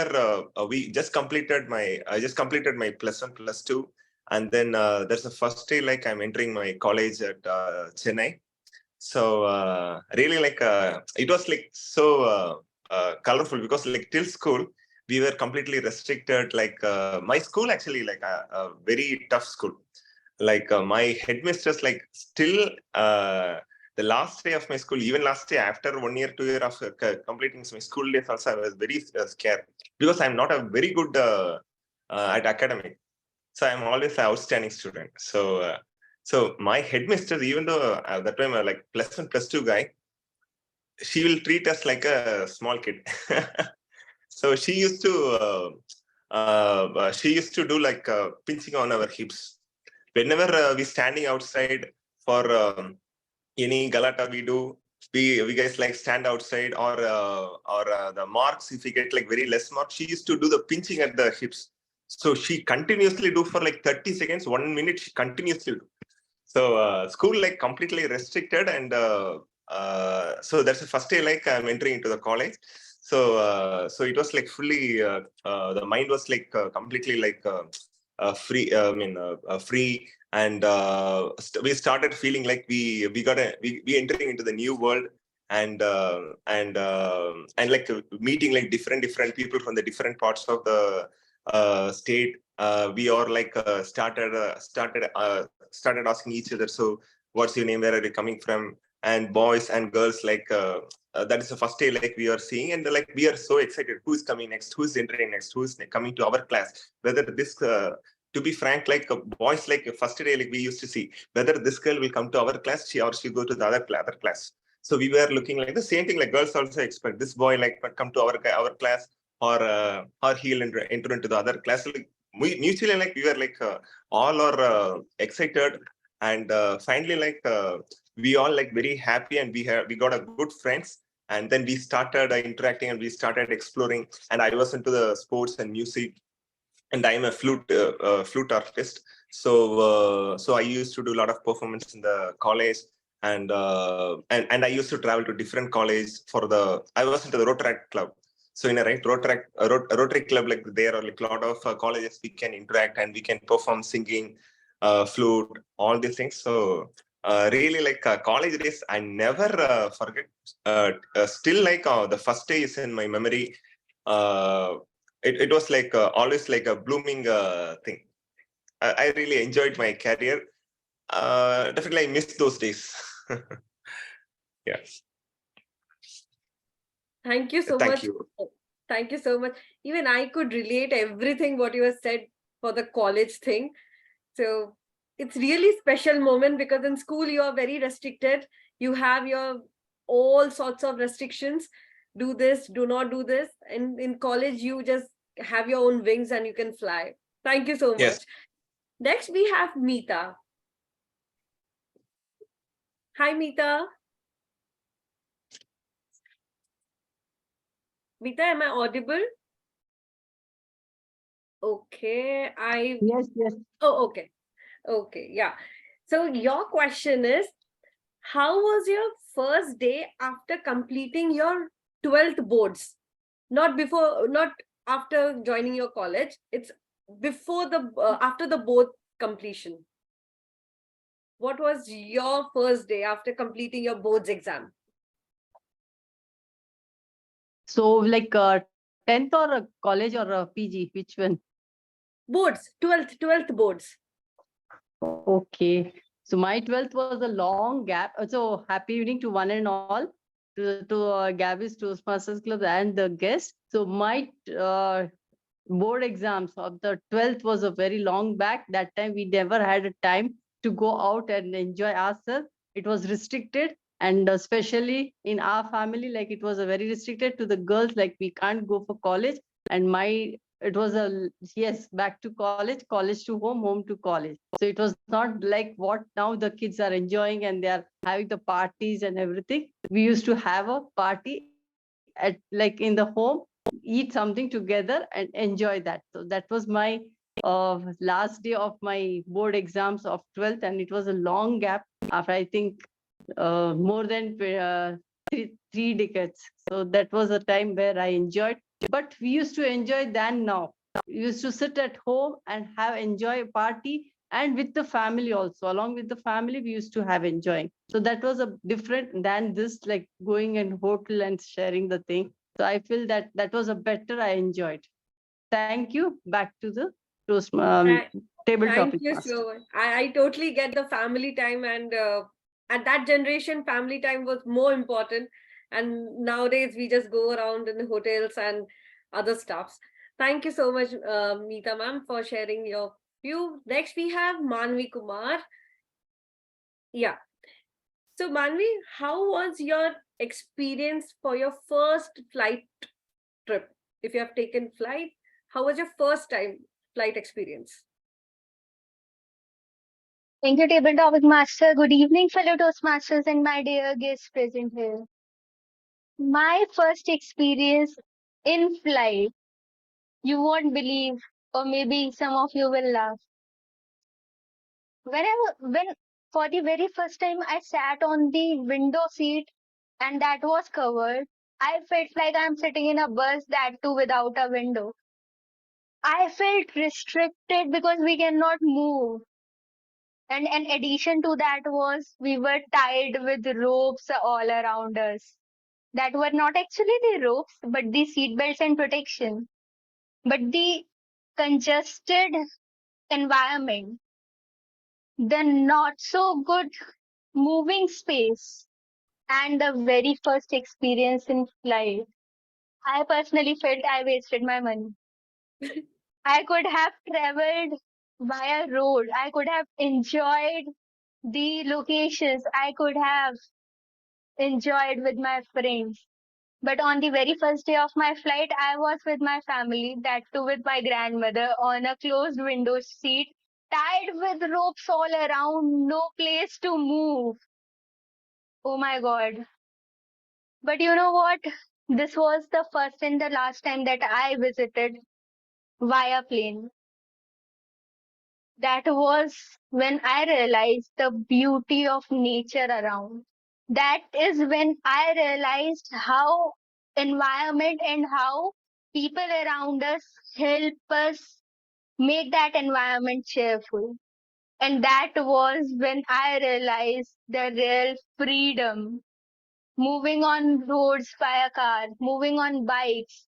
just completed I just completed my +1, +2, and then that's the first day, like I'm entering my college at Chennai. So really, like, it was like so colorful because like till school we were completely restricted. Like my school actually like a very tough school. Like my headmistress, like still the last day of my school, even last day after 1 year, 2 years of completing my school days also, I was very scared because I'm not a very good at academic. So I'm always an outstanding student. So my headmistress, even though at that time like +1, +2 guy, she will treat us like a small kid. So she used to do like pinching on our hips. Whenever we standing outside for any galata we do, we guys like stand outside, or the marks, if we get like very less marks, she used to do the pinching at the hips. So she continuously do for like 30 seconds, 1 minute, she continuously do. So school like completely restricted, and so that's the first day like I'm entering into the college. So it was like fully the mind was like completely like free. Free, and we started feeling like we entering into the new world, and like meeting like different people from the different parts of the state. We all like started asking each other, so what's your name, where are you coming from? And boys and girls, like that is the first day like we are seeing, and like we are so excited, who's coming next, who's entering next, who's coming to our class, whether this to be frank, like boys, like first day like we used to see whether this girl will come to our class, she go to the other class. So we were looking like the same thing, like girls also expect this boy like come to our class, or he'll enter into the other class. Like we mutually like we were like all are excited, and finally like we all like very happy, and we got a good friends, and then we started interacting, and we started exploring, and I was into the sports and music, and I'm a flute artist. So I used to do a lot of performance in the college, and I used to travel to different colleges for I was into the Rotary Club. So in a Rotary Club, like there are like a lot of colleges we can interact, and we can perform singing, flute, all these things. So really like college days, I never forget. Still like the first day is in my memory. It was like always like a blooming thing. I really enjoyed my career. Definitely I miss those days. Yeah. Thank you so much. Thank you so much. Even I could relate everything what you have said for the college thing. So it's really special moment, because in school you are very restricted. You have your all sorts of restrictions. Do this, do not do this. And in college, you just have your own wings and you can fly. Thank you so much. Next, we have Meeta. Hi, Meeta. Meeta, am I audible? Okay, Yes. Oh, okay. Okay, yeah. So your question is, how was your first day after completing your 12th boards? Not before, not after joining your college. It's before after the board completion. What was your first day after completing your boards exam? So like 10th or a college or a PG, which one? Boards, 12th boards. Okay. So my 12th was a long gap. So happy evening to one and all, to Gabbys, Toastmasters Club and the guests. So my board exams of the 12th was a very long back. That time we never had a time to go out and enjoy ourselves. It was restricted. And especially in our family, like it was a very restricted to the girls, like we can't go for college. And it was back to college to home, home to college. So it was not like what now the kids are enjoying and they are having the parties and everything. We used to have a party at like in the home, eat something together and enjoy that. So that was my last day of my board exams of 12th, and it was a long gap after I think more than three decades. So that was a time where I enjoyed. But we used to enjoy than now. We used to sit at home and enjoy a party, and with the family also. Along with the family, we used to have enjoying. So that was a different than this, like going in hotel and sharing the thing. So I feel that was a better. I enjoyed. Thank you. Back to the table Thank topic. you so much. I totally get the family time, and at that generation, family time was more important. And nowadays, we just go around in hotels and other stuffs. Thank you so much, Meeta ma'am, for sharing your view. Next, we have Manvi Kumar. Yeah. So Manvi, how was your experience for your first flight trip? If you have taken flight, how was your first time flight experience? Thank you, Table Topic Master. Good evening, fellow Toastmasters and my dear guests present here. My first experience in flight, you won't believe, or maybe some of you will laugh. When for the very first time I sat on the window seat and that was covered, I felt like I'm sitting in a bus, that too without a window. I felt restricted because we cannot move. And an addition to that was we were tied with ropes all around us. That were not actually the ropes, but the seat belts and protection. But the congested environment, the not so good moving space, and the very first experience in flight, I personally felt I wasted my money. I could have traveled via road. I could have enjoyed the locations. I could have enjoyed with my friends. But on the very first day of my flight, I was with my family, that too with my grandmother, on a closed window seat, tied with ropes all around, no place to move. Oh my God. But you know what? This was the first and the last time that I visited via plane. That was when I realized the beauty of nature around. That is when I realized how environment and how people around us help us make that environment cheerful. And that was when I realized the real freedom. Moving on roads by a car, moving on bikes,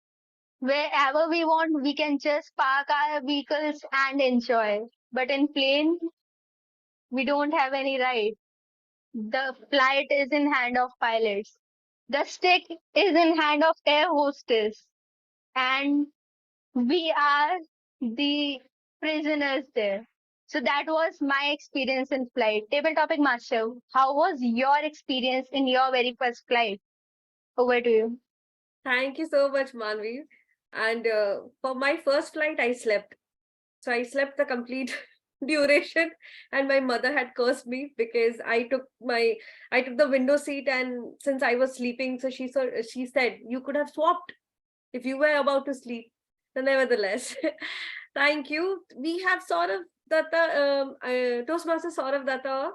wherever we want, we can just park our vehicles and enjoy. But in plane, we don't have any right. The flight is in hand of pilots. The stick is in hand of air hostess. And we are the prisoners there. So that was my experience in flight. Table Topic Master, how was your experience in your very first flight? Over to you. Thank you so much, Manvi. And for my first flight, I slept. So I slept the complete duration, and my mother had cursed me because I took the window seat, and since I was sleeping, so she said you could have swapped if you were about to sleep. But nevertheless, thank you. We have Sourav Dutta, Toastmaster Sourav Dutta.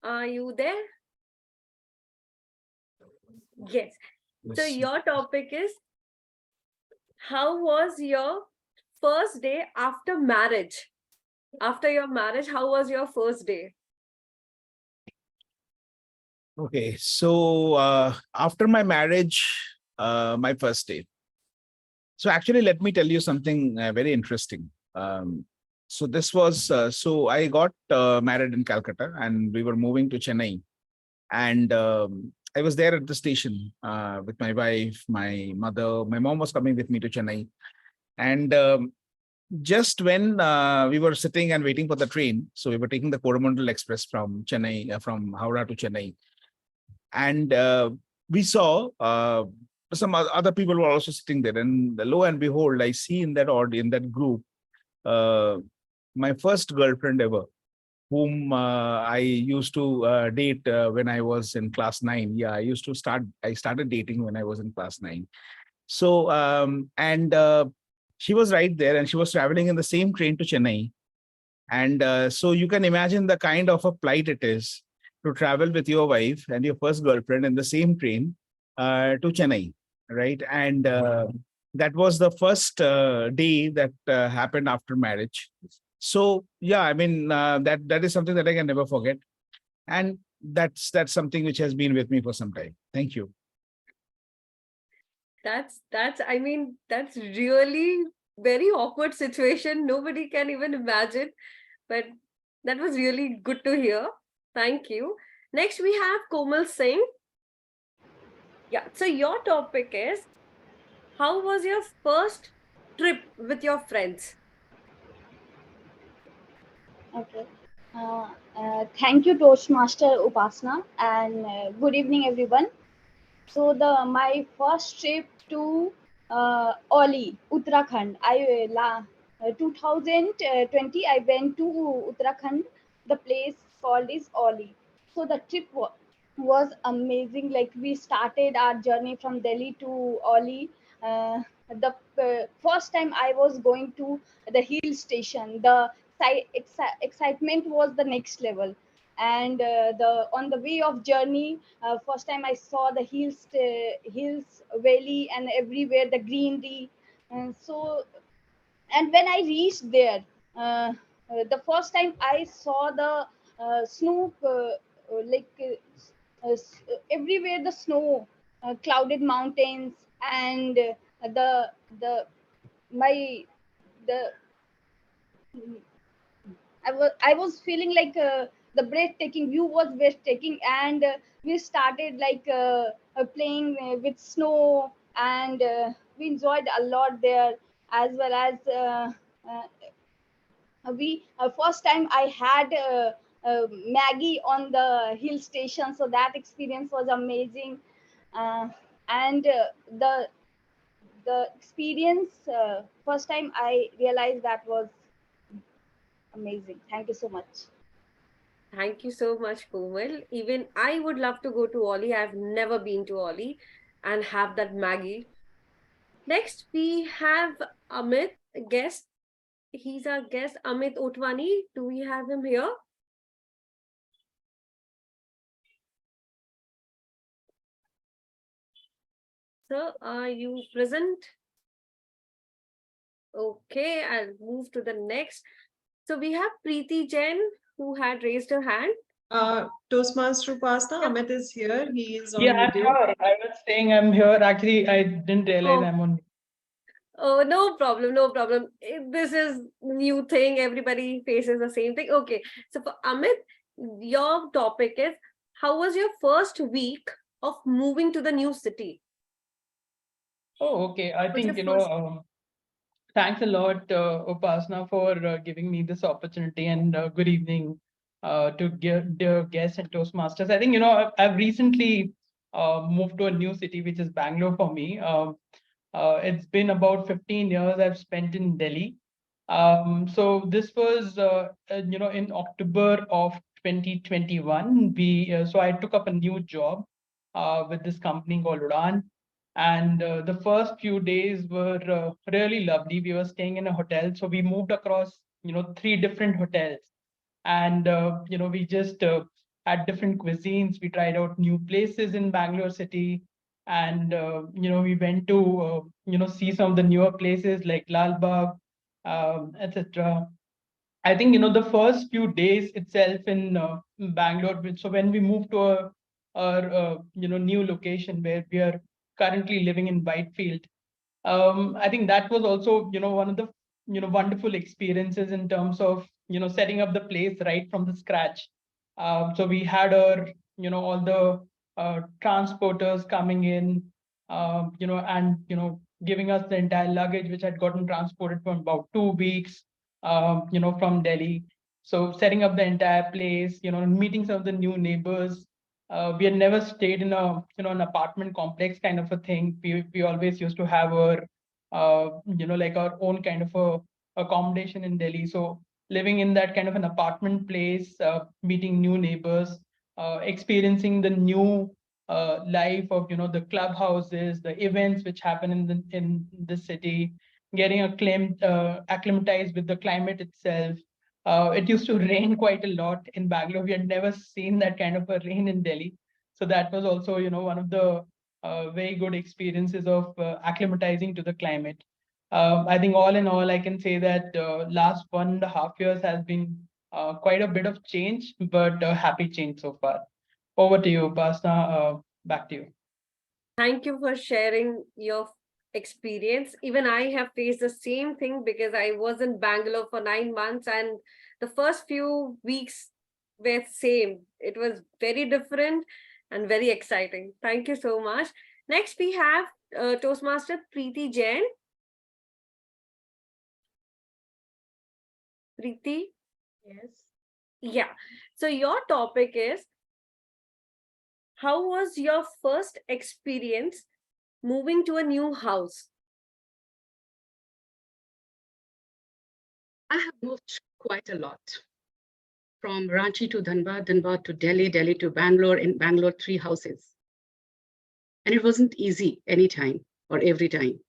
Are you there? Yes. So your topic is, how was your first day after marriage? After your marriage, how was your first day? Okay, so after my marriage, my first day. So actually, let me tell you something very interesting. So this was, so I got married in Calcutta and we were moving to Chennai. And I was there at the station with my wife, my mother. My mom was coming with me to Chennai. And just when we were sitting and waiting for the train, so we were taking the Coromandel Express from Chennai, from Howrah to Chennai. And we saw some other people were also sitting there. And lo and behold, I see in that audience, in that group, my first girlfriend ever, whom I used to date when I was in class 9. Yeah, I started dating when I was in class 9. So, she was right there and she was traveling in the same train to Chennai. And so you can imagine the kind of a plight it is to travel with your wife and your first girlfriend in the same train to Chennai, right? And that was the first day that happened after marriage. So yeah, I mean that is something that I can never forget, and that's something which has been with me for some time. Thank you. I mean, that's really very awkward situation. Nobody can even imagine, but that was really good to hear. Thank you. Next, we have Komal Singh. Yeah, so your topic is, how was your first trip with your friends? Okay. Thank you, Toastmaster Upasana, and good evening, everyone. So my first trip to Oli, Uttarakhand. 2020 I went to Uttarakhand. The place called is Oli. So the trip was amazing. Like we started our journey from Delhi to Oli. The first time I was going to the hill station, the excitement was the next level. And the on the way of journey, first time I saw the hills valley and everywhere the greenery. And so, and when I reached there, the first time I saw the snow, like everywhere the snow, clouded mountains, and the my the I was feeling like the breathtaking view was breathtaking, and we started like playing with snow, and we enjoyed a lot there, as well as we first time I had Maggie on the hill station, so that experience was amazing. And the experience, first time I realized that was amazing. Thank you so much. Thank you so much, Komal. Even I would love to go to Oli. I've never been to Oli and have that Maggie. Next, we have Amit, a guest. He's our guest, Amit Otwani. Do we have him here? Sir, are you present? Okay, I'll move to the next. So we have Preeti Jain, who had raised her hand. Toastmaster Upasana, Amit is here. He is on Yeah, I'm video. here. I was saying I'm here. Actually, I didn't realize I'm on. Oh, no problem, no problem. This is new thing. Everybody faces the same thing. Okay, so for Amit, your topic is, how was your first week of moving to the new city? Oh, okay. I think, thanks a lot, Upasana, for giving me this opportunity, and good evening to the guests and Toastmasters. I think, I've recently moved to a new city, which is Bangalore for me. It's been about 15 years I've spent in Delhi. So this was, in October of 2021. So I took up a new job with this company called Udaan. And the first few days were really lovely. We were staying in a hotel. So we moved across, 3 different hotels. And, we just had different cuisines. We tried out new places in Bangalore city. And, we went to, see some of the newer places like Lal Bagh, etc. I think, the first few days itself in Bangalore. So when we moved to our new location where we are currently living in Whitefield, I think that was also, one of the, wonderful experiences in terms of, setting up the place right from the scratch. So we had our, all the transporters coming in, and, giving us the entire luggage, which had gotten transported for about 2 weeks, from Delhi. So setting up the entire place, meeting some of the new neighbors. We had never stayed in a, an apartment complex kind of a thing. We always used to have our, like our own kind of a accommodation in Delhi. So living in that kind of an apartment place, meeting new neighbors, experiencing the new life of, the clubhouses, the events which happen in the city, getting acclimatized with the climate itself. It used to rain quite a lot in Bangalore. We had never seen that kind of a rain in Delhi. So that was also, one of the very good experiences of acclimatizing to the climate. I think all in all, I can say that last 1.5 years has been quite a bit of change, but a happy change so far. Over to you, Upasana. Back to you. Thank you for sharing your experience. Even I have faced the same thing because I was in Bangalore for 9 months, and the first few weeks were same. It was very different and very exciting. Thank you so much. Next, we have Toastmaster Preeti Jain. Preeti? Yes. Yeah. So your topic is, how was your first experience moving to a new house? I have moved quite a lot. From Ranchi to Dhanbad, Dhanbad to Delhi, Delhi to Bangalore, in Bangalore, 3 houses. And it wasn't easy anytime or every time.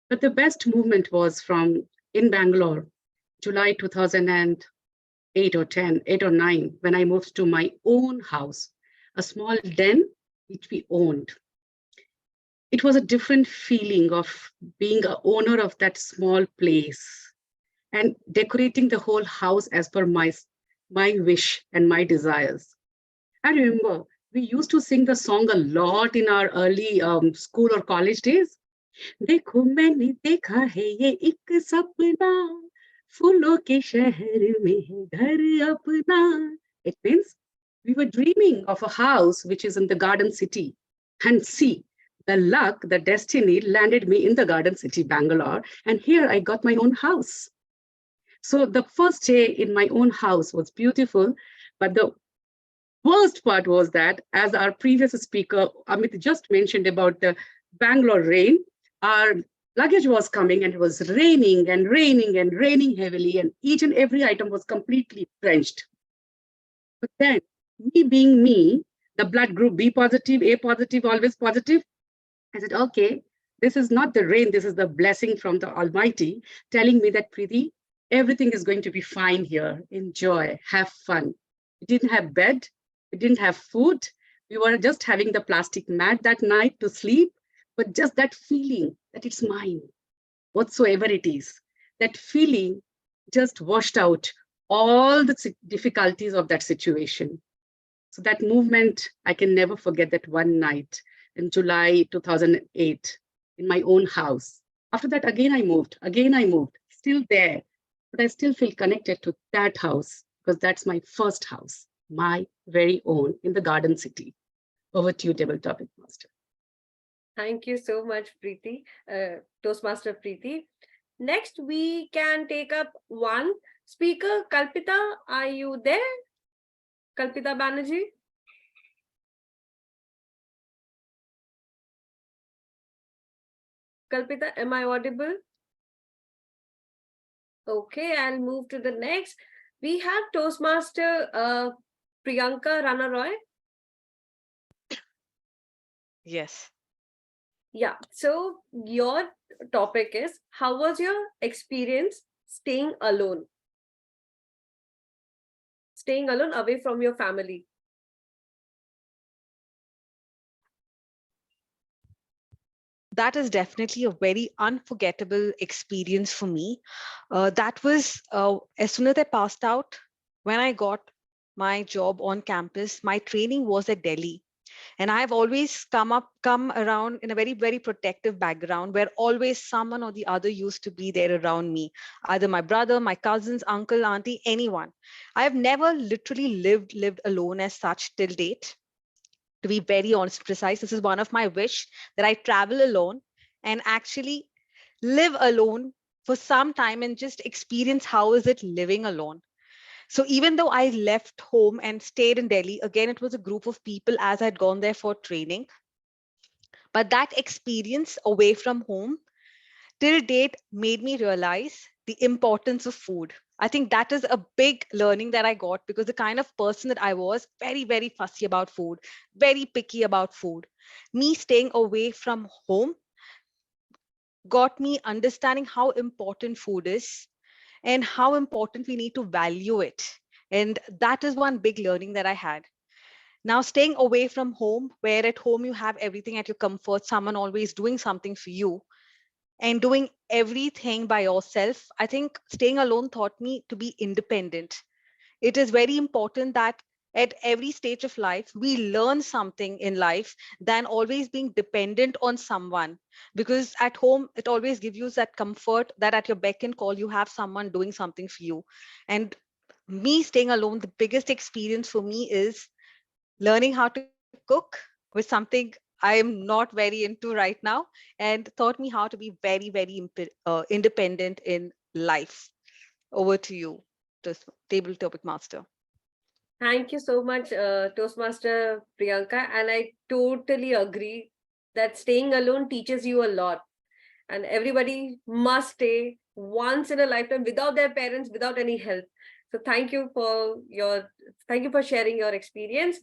But the best movement was from in Bangalore, July 2008 or 10, 8 or 9, when I moved to my own house, a small den which we owned. It was a different feeling of being an owner of that small place and decorating the whole house as per my wish and my desires. I remember we used to sing the song a lot in our early school or college days. देखो मैंने देखा है ये एक सपना फूलों के शहर में है घर अपना. It means we were dreaming of a house which is in the garden city. And see, the luck, the destiny landed me in the garden city, Bangalore. And here I got my own house. So the first day in my own house was beautiful, but the worst part was that, as our previous speaker, Amit, just mentioned about the Bangalore rain, our luggage was coming and it was raining and raining and raining heavily, and each and every item was completely drenched. But then, me being me, the blood group B positive, A positive, always positive, I said, okay, this is not the rain, this is the blessing from the Almighty telling me that, Preeti, everything is going to be fine here. Enjoy, have fun. We didn't have bed, we didn't have food. We were just having the plastic mat that night to sleep, but just that feeling that it's mine, whatsoever it is, that feeling just washed out all the difficulties of that situation. So that movement, I can never forget that one night in July 2008 in my own house. After that, again I moved, still there, but I still feel connected to that house because that's my first house, my very own in the garden city. Over to you, Table Topic Master. Thank you so much, Preeti, Toastmaster Preeti. Next, we can take up one speaker. Kalpita, are you there? Kalpita Banerjee? Kalpita, am I audible? Okay, I'll move to the next. We have Toastmaster Priyanka Ranaroy. Yes. Yeah, so your topic is, how was your experience staying alone? Staying alone away from your family. That is definitely a very unforgettable experience for me. That was as soon as I passed out, when I got my job on campus, my training was at Delhi. And I've always come around in a very, very protective background where always someone or the other used to be there around me, either my brother, my cousins, uncle, auntie, anyone. I've never literally lived alone as such till date. To be very honest, precise, this is one of my wish that I travel alone and actually live alone for some time and just experience how is it living alone. So even though I left home and stayed in Delhi, again, it was a group of people as I'd gone there for training. But that experience away from home till date made me realize the importance of food. I think that is a big learning that I got because the kind of person that I was, very, very fussy about food, very picky about food. Me staying away from home got me understanding how important food is and how important we need to value it. And that is one big learning that I had. Now, staying away from home, where at home you have everything at your comfort, someone always doing something for you, and doing everything by yourself, I think staying alone taught me to be independent. It is very important that at every stage of life, we learn something in life than always being dependent on someone. Because at home, it always gives you that comfort that at your beck and call, you have someone doing something for you. And me staying alone, the biggest experience for me is learning how to cook with something I am not very into right now, and taught me how to be very, very independent in life. Over to you. table topic master. Thank you so much, Toastmaster Priyanka. And I totally agree that staying alone teaches you a lot. And everybody must stay once in a lifetime without their parents, without any help. So thank you for sharing your experience.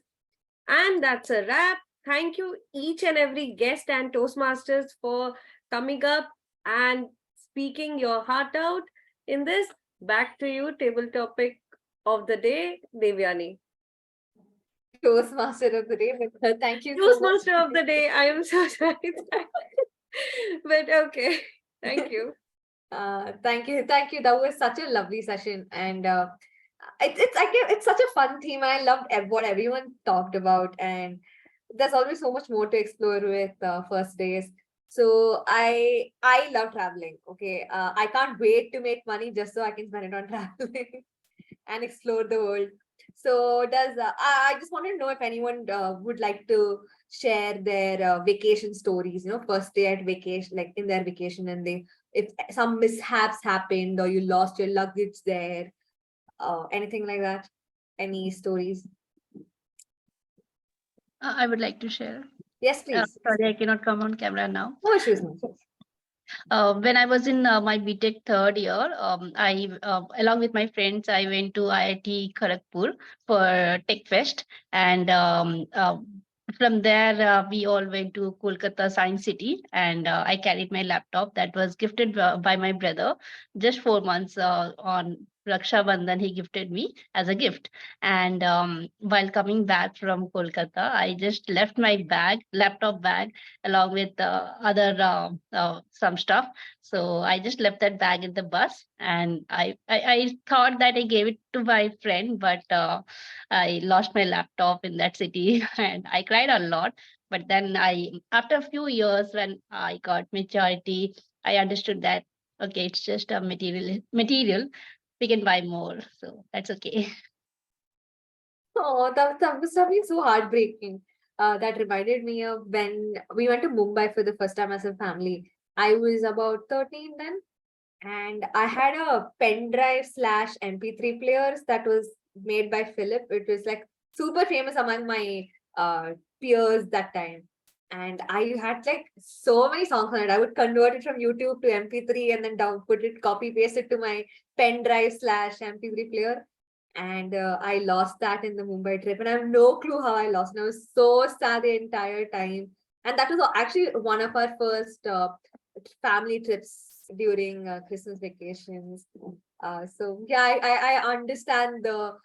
And that's a wrap. Thank you each and every guest and Toastmasters for coming up and speaking your heart out in this. Back to you, table topic of the day, Devayani. Toastmaster of the day. Thank you. Toastmaster of the day. I am so sorry. But okay. Thank you. Thank you. That was such a lovely session, and it's such a fun theme. I loved what everyone talked about, and there's always so much more to explore with first days. So I love traveling. Okay, I can't wait to make money just so I can spend it on traveling and explore the world. So I just want to know if anyone would like to share their vacation stories, first day at vacation, like in their vacation, and if some mishaps happened or you lost your luggage there, anything like that. Any stories? I would like to share. Yes, please. Sorry, I cannot come on camera now. No issues. When I was in my BTech third year, I along with my friends, I went to IIT Kharagpur for Tech Fest, and from there we all went to Kolkata Science City, and I carried my laptop that was gifted by my brother just 4 months on Raksha Bandhan. He gifted me as a gift, and while coming back from Kolkata, I just left my laptop bag, along with other some stuff. So I just left that bag in the bus, and I thought that I gave it to my friend, but I lost my laptop in that city, and I cried a lot. But then after a few years, when I got maturity, I understood that okay, it's just a material. We can buy more, so that's okay. Oh, that was something so heartbreaking. That reminded me of when we went to Mumbai for the first time as a family. I was about 13 then, and I had a pen drive / MP3 players that was made by Philip. It was like super famous among my peers that time. And I had like so many songs on it. I would convert it from YouTube to MP3 and then copy paste it to my pen drive / MP3 player. And I lost that in the Mumbai trip, and I have no clue how I lost it. I was so sad the entire time. And that was actually one of our first family trips during Christmas vacations. So yeah, I understand the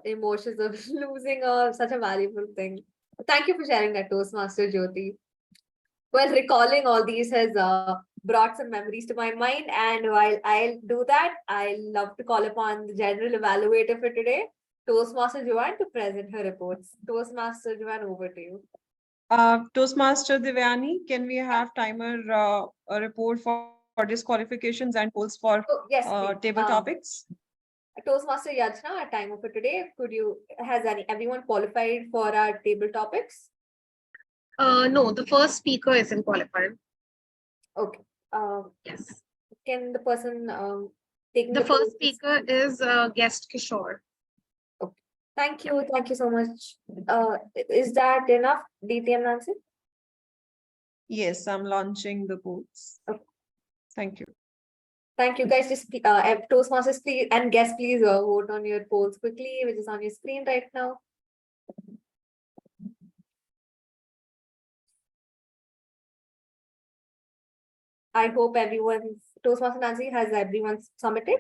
emotions of losing such a valuable thing. Thank you for sharing that, Toastmaster Jyoti. Well, recalling all these has brought some memories to my mind. And while I'll do that, I love to call upon the general evaluator for today, Toastmaster Joane, to present her reports. Toastmaster Joane, over to you. Toastmaster Devayani, can we have timer a report for disqualifications and polls for yes, table topics? Toastmaster Yajna, our timer for today. Has everyone qualified for our table topics? No, the first speaker isn't qualified. Okay. Yes. Can the person take The first speaker is guest Kishore. Okay. Thank you. Thank you so much. Is that enough, DTM Nancy? Yes, I'm launching the polls. Okay. Thank you. Thank you, guys. Just Toastmasters, please, and guests, please vote on your polls quickly, which is on your screen right now. I hope Toastmaster Nancy, has everyone submitted?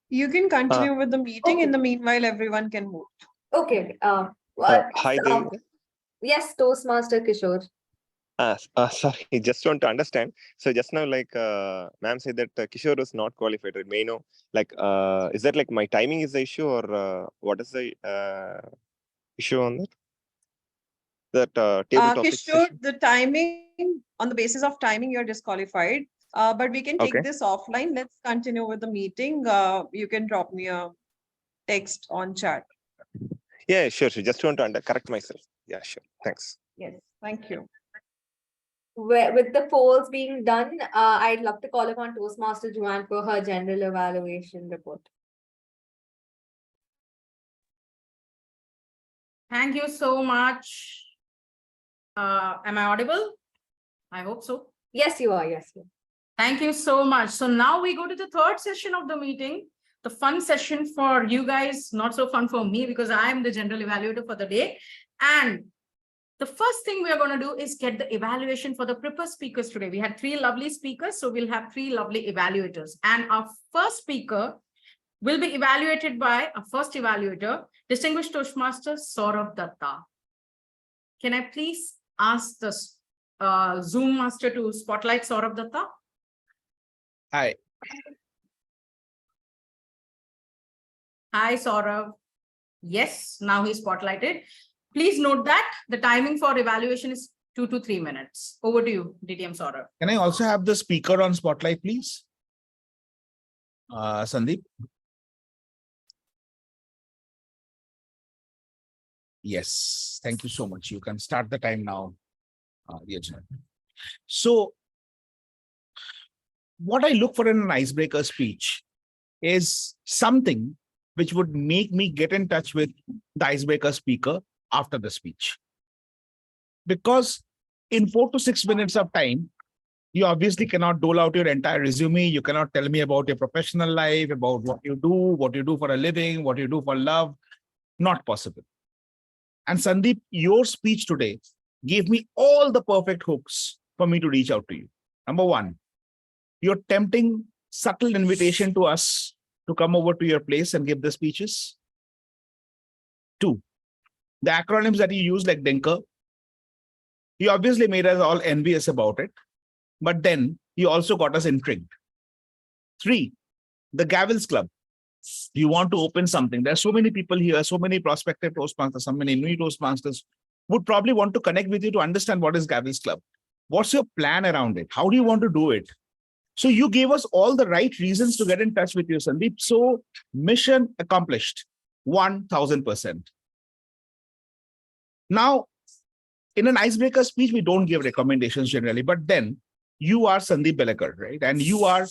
You can continue with the meeting. Okay. In the meanwhile, everyone can vote. Okay. Hi, Dev. Yes, Toastmaster Kishore. Sorry, just want to understand. So just now, like ma'am said that Kishore was not qualified. May I know, like, is that like my timing is the issue, or what is the issue on that? Table topic Kishore, session? the timing, on the basis of timing, you're disqualified. But we can take this offline. Let's continue with the meeting. You can drop me a text on chat. Yeah, sure. Just want to correct myself. Yeah, sure. Thanks. Yes, thank you. with the polls being done, I'd love to call upon Toastmaster Joane for her general evaluation report. Thank you so much. Am I audible? I hope so. Yes, you are. Yes. You are. Thank you so much. So now we go to the third session of the meeting, the fun session for you guys, not so fun for me because I am the general evaluator for the day. And the first thing we are going to do is get the evaluation for the prepared speakers today. We had 3 lovely speakers, so we'll have 3 lovely evaluators. And our first speaker will be evaluated by our first evaluator, distinguished Toastmaster Sourav Dutta. Can I please ask the Zoom master to spotlight Sourav Dutta? Hi. Hi, Sourav. Yes, now he's spotlighted. Please note that the timing for evaluation is 2 to 3 minutes. Over to you, DTM Sourav. Can I also have the speaker on spotlight, please? Sandeep? Yes, thank you so much. You can start the time now, Yajna. So, what I look for in an icebreaker speech is something which would make me get in touch with the icebreaker speaker after the speech. Because in 4 to 6 minutes of time, you obviously cannot dole out your entire resume. You cannot tell me about your professional life, about what you do for a living, what you do for love. Not possible. And Sandeep, your speech today gave me all the perfect hooks for me to reach out to you. Number one, your tempting, subtle invitation to us to come over to your place and give the speeches. 2, the acronyms that you use like DENKER. You obviously made us all envious about it, but then you also got us intrigued. 3, the Gabbys Club. You want to open something. There are so many people here, so many prospective Toastmasters, so many new Toastmasters would probably want to connect with you to understand what is Gabbys Club. What's your plan around it? How do you want to do it? So you gave us all the right reasons to get in touch with you, Sandeep. So mission accomplished, 1000%. Now, in an icebreaker speech, we don't give recommendations generally, but then you are Sandeep Belekar, right? And you are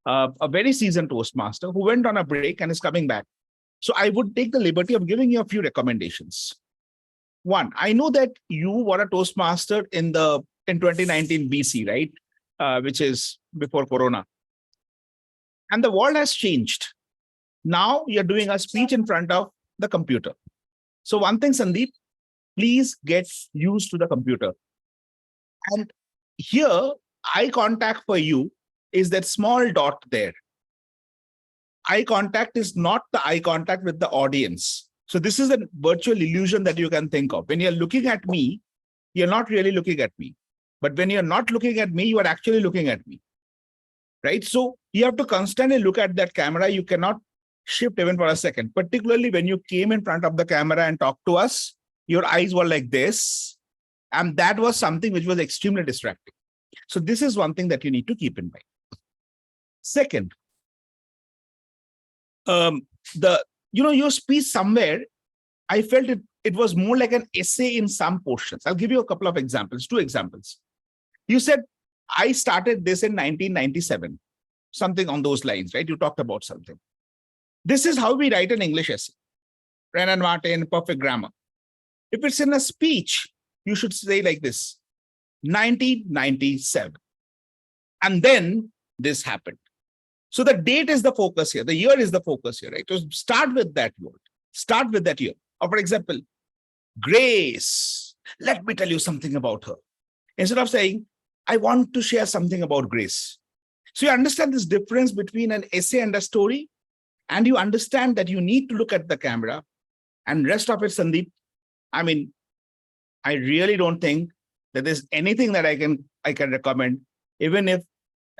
a very seasoned Toastmaster who went on a break and is coming back. So I would take the liberty of giving you a few recommendations. 1, I know that you were a Toastmaster in 2019 BC, right? Which is before Corona. And the world has changed. Now you're doing a speech in front of the computer. So one thing, Sandeep, please get used to the computer. And here, eye contact for you is that small dot there. Eye contact is not the eye contact with the audience. So this is a virtual illusion that you can think of. When you're looking at me, you're not really looking at me. But when you're not looking at me, you are actually looking at me, right? So you have to constantly look at that camera. You cannot shift even for a second, particularly when you came in front of the camera and talked to us, your eyes were like this. And that was something which was extremely distracting. So this is one thing that you need to keep in mind. Second, your speech somewhere, I felt it was more like an essay in some portions. I'll give you a couple of examples, 2 examples. You said, I started this in 1997, something on those lines, right? You talked about something. This is how we write an English essay. Brennan Martin, perfect grammar. If it's in a speech, you should say like this, 1997. And then this happened. So the date is the focus here. The year is the focus here, right? So start with that word. Start with that year. Or for example, Grace. Let me tell you something about her. Instead of saying, I want to share something about Grace. So you understand this difference between an essay and a story, and you understand that you need to look at the camera, and rest of it, Sandeep, I mean, I really don't think that there's anything that I can recommend. Even if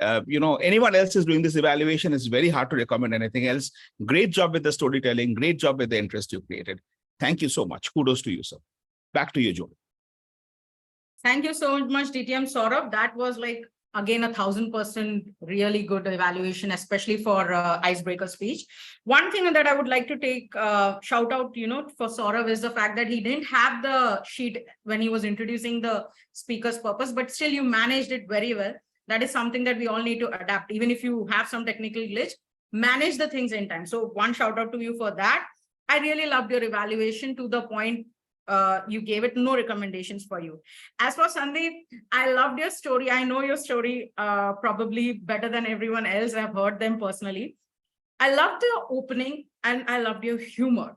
anyone else is doing this evaluation, it's very hard to recommend anything else. Great job with the storytelling. Great job with the interest you created. Thank you so much. Kudos to you, sir. Back to you, Joe. Thank you so much, DTM Sourav. That was like again, 1000% really good evaluation, especially for icebreaker speech. One thing that I would like to take shout out, for Sourav is the fact that he didn't have the sheet when he was introducing the speaker's purpose, but still you managed it very well. That is something that we all need to adapt. Even if you have some technical glitch, manage the things in time. So one shout out to you for that. I really loved your evaluation to the point you gave it, no recommendations for you. As for Sandeep, I loved your story. I know your story probably better than everyone else. I've heard them personally. I loved the opening and I loved your humor.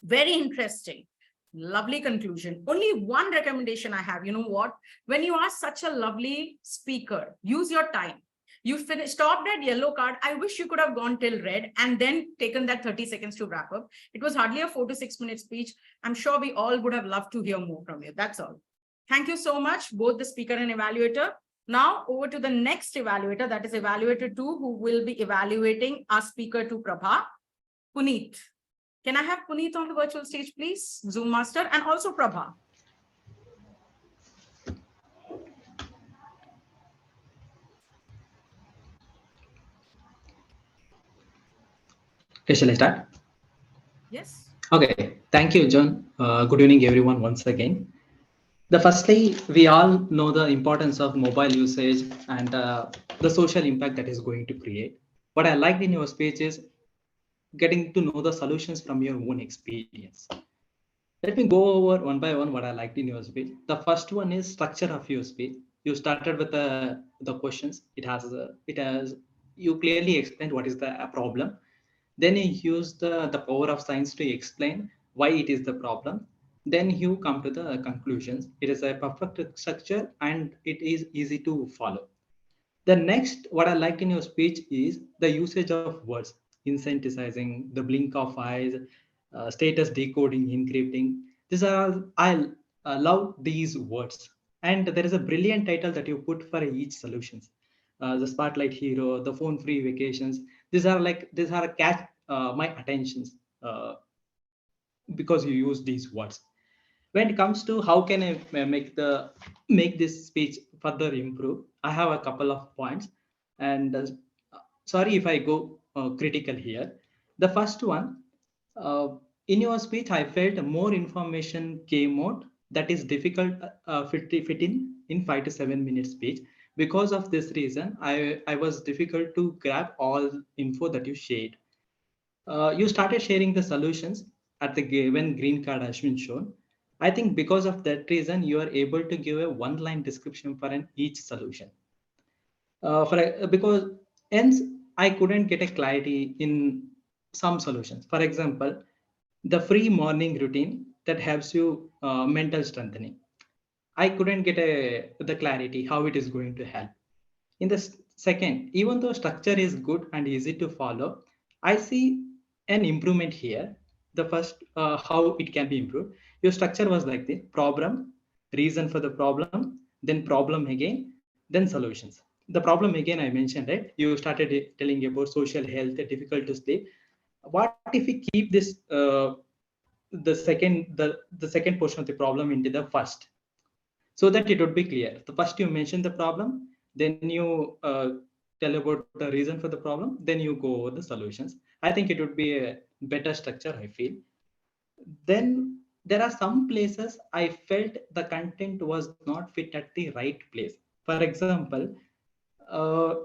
Very interesting. Lovely conclusion. Only one recommendation I have. You know what? When you are such a lovely speaker, use your time. You stopped at yellow card. I wish you could have gone till red and then taken that 30 seconds to wrap up. It was hardly a 4 to 6 minute speech. I'm sure we all would have loved to hear more from you. That's all. Thank you so much, both the speaker and evaluator. Now over to the next evaluator, that is evaluator 2, who will be evaluating our speaker 2, Prabha. Punith. Can I have Punith on the virtual stage, please? Zoom master, and also Prabha. Okay, shall I start? Yes. Okay, thank you, John. Good evening, everyone, once again. Firstly, we all know the importance of mobile usage and the social impact that is going to create. What I liked in your speech is getting to know the solutions from your own experience. Let me go over one by one what I liked in your speech. The first one is structure of your speech. You started with the questions. You clearly explained what is the problem. Then you use the power of science to explain why it is the problem. Then you come to the conclusions. It is a perfect structure and it is easy to follow. The next, what I liked in your speech is the usage of words, incentivizing, the blink of eyes, status decoding, encrypting. These are, I love these words. And there is a brilliant title that you put for each solutions. The Spotlight Hero, the Phone Free Vacations. These are catch my attentions because you use these words. When it comes to how can I make this speech further improve, I have a couple of points, and sorry if I go critical here. The first one, in your speech, I felt more information came out that is difficult fit in 5 to 7 minute speech. Because of this reason, I was difficult to grab all info that you shared. You started sharing the solutions at the given green card has been shown. I think because of that reason, you are able to give a one-line description for each solution. Because hence, I couldn't get a clarity in some solutions. For example, the free morning routine that helps you mental strengthening. I couldn't get the clarity how it is going to help. In the second, even though structure is good and easy to follow, I see an improvement here. The first, how it can be improved. Your structure was like this: problem, reason for the problem, then problem again, then solutions. The problem again, I mentioned, right? You started telling about social health, difficult to sleep. What if we keep this the second portion of the problem into the first, so that it would be clear? The first you mention the problem, then you tell about the reason for the problem, then you go over the solutions. I think it would be a better structure, I feel. Then there are some places I felt the content was not fit at the right place. For example,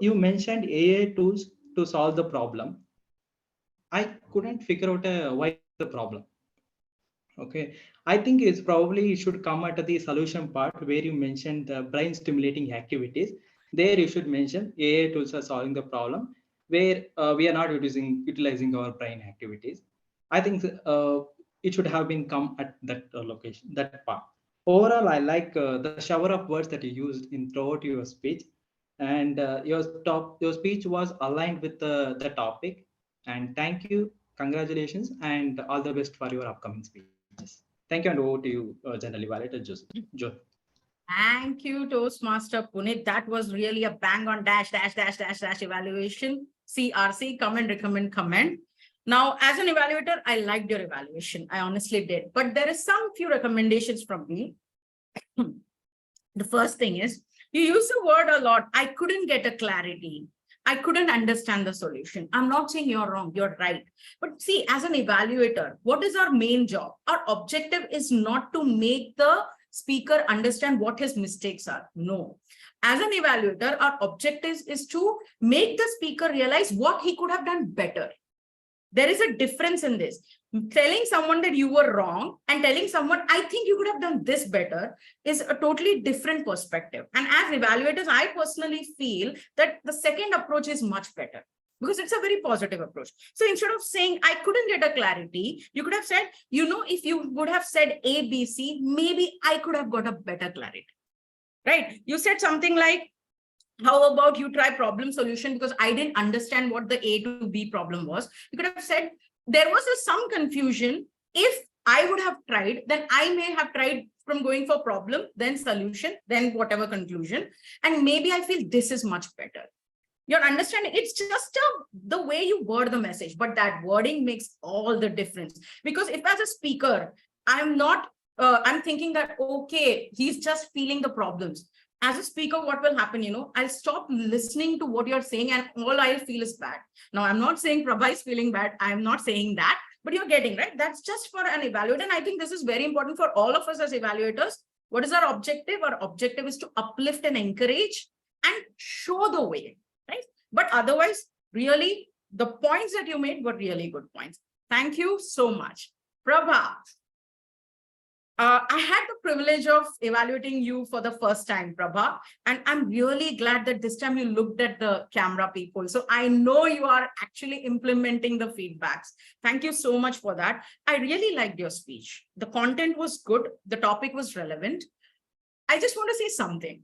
you mentioned AI tools to solve the problem. I couldn't figure out why the problem. Okay, I think it's probably should come at the solution part where you mentioned the brain stimulating activities. There you should mention AI tools are solving the problem where we are not utilizing our brain activities. I think it should have been come at that location, that part. Overall, I like the shower of words that you used in throughout your speech, and your speech was aligned with the topic. And thank you, congratulations, and all the best for your upcoming speeches. Thank you, and over to you, General Evaluator Joseph. Thank you, Toastmaster Punith. That was really a bang on dash evaluation. CRC, comment, recommend, comment. Now, as an evaluator, I liked your evaluation. I honestly did. But there is some few recommendations from me. The first thing is, You use the word a lot. I couldn't get a clarity. I couldn't understand the solution. I'm not saying you're wrong, you're right. But see, as an evaluator, what is our main job? Our objective is not to make the speaker understand what his mistakes are. No. As an evaluator, our objective is to make the speaker realize what he could have done better. There is a difference in this. Telling someone that you were wrong and telling someone, I think you could have done this better, is a totally different perspective. And as evaluators, I personally feel that the second approach is much better because it's a very positive approach. So instead of saying, I couldn't get a clarity, you could have said, you know, if you would have said A, B, C, maybe I could have got a better clarity, right? You said something like, how about you try problem solution because I didn't understand what the A to B problem was. You could have said, there was some confusion. If I would have tried, then I may have tried from going for problem, then solution, then whatever conclusion. And maybe I feel this is much better. You're understanding, it's just the way you word the message, but that wording makes all the difference. Because if as a speaker, I'm thinking that, okay, he's just feeling the problems. As a speaker, what will happen, you know, I'll stop listening to what you're saying and all I'll feel is bad. Now, I'm not saying Prabha is feeling bad. I'm not saying that, but you're getting, right? That's just for an evaluator. And I think this is very important for all of us as evaluators. What is our objective? Our objective is to uplift and encourage and show the way, right? But otherwise, really, the points that you made were really good points. Thank you so much. Prabha. I had the privilege of evaluating you for the first time, Prabha, and I'm really glad that this time you looked at the camera people. So I know you are actually implementing the feedbacks. Thank you so much for that. I really liked your speech. The content was good. The topic was relevant. I just want to say something.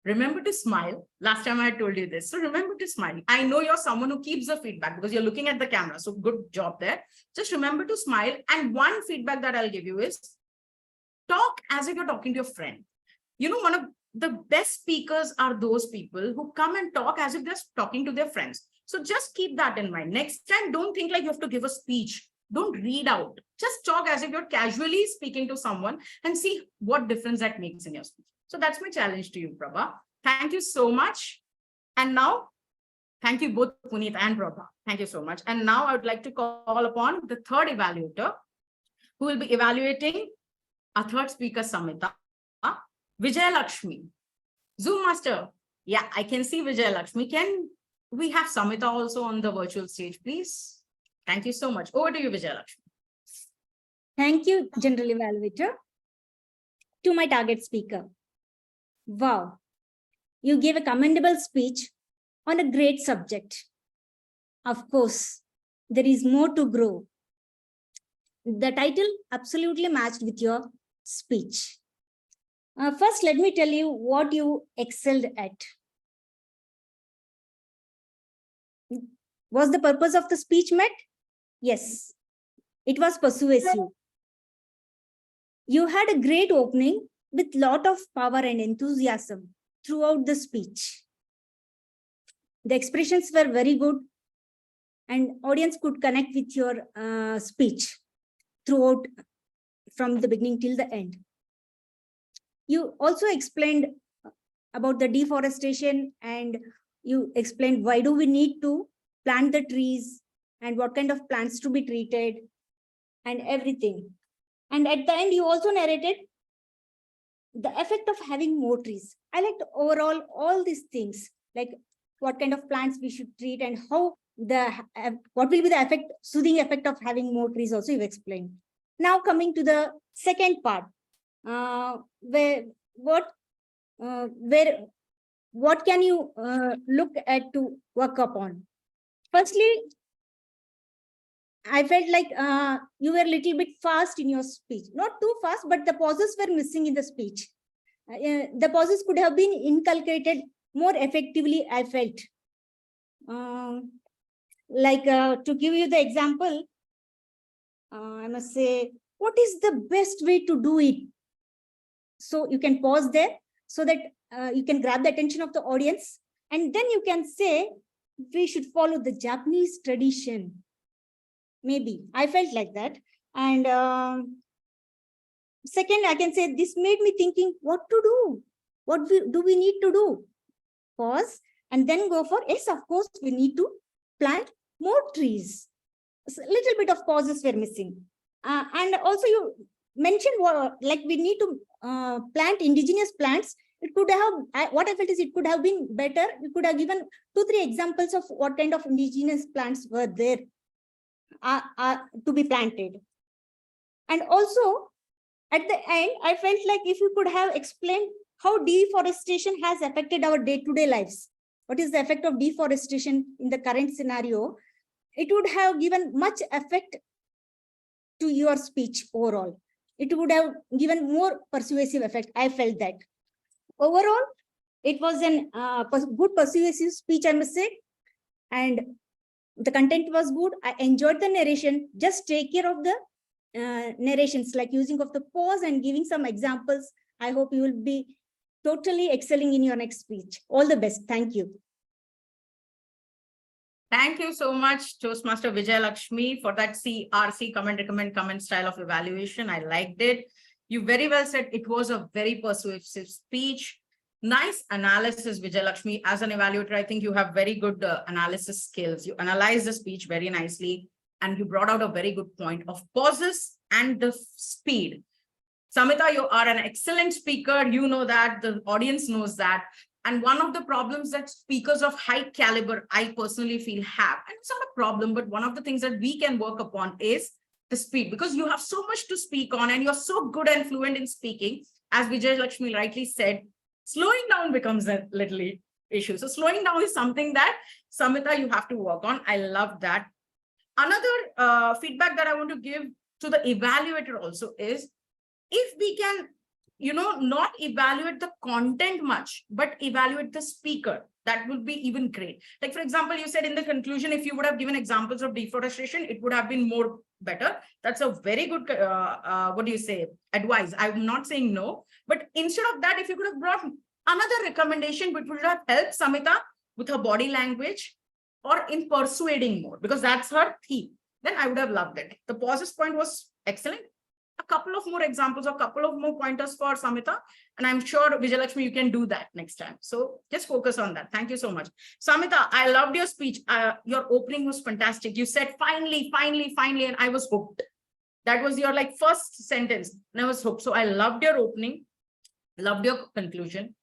Remember to smile. Last time I told you this. So remember to smile. I know you're someone who keeps the feedback because you're looking at the camera. So good job there. Just remember to smile. And one feedback that I'll give you is, talk as if you're talking to your friend. You know, one of the best speakers are those people who come and talk as if they're talking to their friends. So just keep that in mind. Next time, don't think like you have to give a speech. Don't read out. Just talk as if you're casually speaking to someone and see what difference that makes in your speech. So that's my challenge to you, Prabha. Thank you so much. And now, thank you both, Punith and Prabha. Thank you so much. And now I would like to call upon the third evaluator who will be evaluating our third speaker, Samita, Vijayalaishmi. Zoom master. Yeah, I can see Vijayalaishmi. Can we have Samita also on the virtual stage, please? Thank you so much. Over to you, Vijayalaishmi. Thank you, General Evaluator. To my target speaker. Wow, you gave a commendable speech on a great subject. Of course, there is more to grow. The title absolutely matched with your speech. First, let me tell you what you excelled at. Was the purpose of the speech met? Yes, it was persuasive. You had a great opening with lot of power and enthusiasm throughout the speech. The expressions were very good and audience could connect with your speech throughout from the beginning till the end. You also explained about the deforestation and you explained why do we need to plant the trees and what kind of plants to be treated and everything. And at the end, you also narrated the effect of having more trees. I liked overall all these things, like what kind of plants we should treat and how what will be the effect, soothing effect of having more trees also you've explained. Now coming to the second part, what can you look at to work upon? Firstly, I felt like you were a little bit fast in your speech. Not too fast, but the pauses were missing in the speech. The pauses could have been inculcated more effectively, I felt. To give you the example, I must say, what is the best way to do it? So you can pause there so that you can grab the attention of the audience. And then you can say, we should follow the Japanese tradition. Maybe I felt like that. And second, I can say this made me thinking what to do. What do we need to do? Pause and then go for, yes, of course, we need to plant more trees. A little bit of pauses were missing. And also you mentioned like we need to plant indigenous plants. It could have, what I felt is it could have been better. We could have given 2-3 examples of what kind of indigenous plants were there to be planted. And also at the end, I felt like if you could have explained how deforestation has affected our day-to-day lives. What is the effect of deforestation in the current scenario? It would have given much effect to your speech overall. It would have given more persuasive effect. I felt that. Overall, it was an good persuasive speech, I must say. And the content was good. I enjoyed the narration. Just take care of the narrations, like using of the pause and giving some examples. I hope you will be totally excelling in your next speech. All the best. Thank you. Thank you so much, Toastmaster Vijayalaishmi, for that CRC comment style of evaluation. I liked it. You very well said it was a very persuasive speech. Nice analysis, Vijayalaishmi. As an evaluator, I think you have very good analysis skills. You analyzed the speech very nicely, and you brought out a very good point of pauses and the speed. Samita, you are an excellent speaker. You know that, the audience knows that. And one of the problems that speakers of high caliber, I personally feel have, and it's not a problem, but one of the things that we can work upon is the speed, because you have so much to speak on and you're so good and fluent in speaking. As Vijayalaishmi rightly said, slowing down becomes a little issue. So slowing down is something that, Samita, you have to work on. I love that. Another feedback that I want to give to the evaluator also is, if we can, not evaluate the content much, but evaluate the speaker, that would be even great. Like, for example, you said in the conclusion, if you would have given examples of deforestation, it would have been more better. That's a very good, advice. I'm not saying no, but instead of that, if you could have brought another recommendation, which would have helped Samita with her body language or in persuading more, because that's her theme, then I would have loved it. The pauses point was excellent. A couple of more examples, a couple of more pointers for Samita, and I'm sure, Vijayalaishmi, you can do that next time. So just focus on that. Thank you so much. Samita, I loved your speech. Your opening was fantastic. You said, finally, finally, finally, and I was hooked. That was your first sentence, and I was hooked. So I loved your opening, loved your conclusion.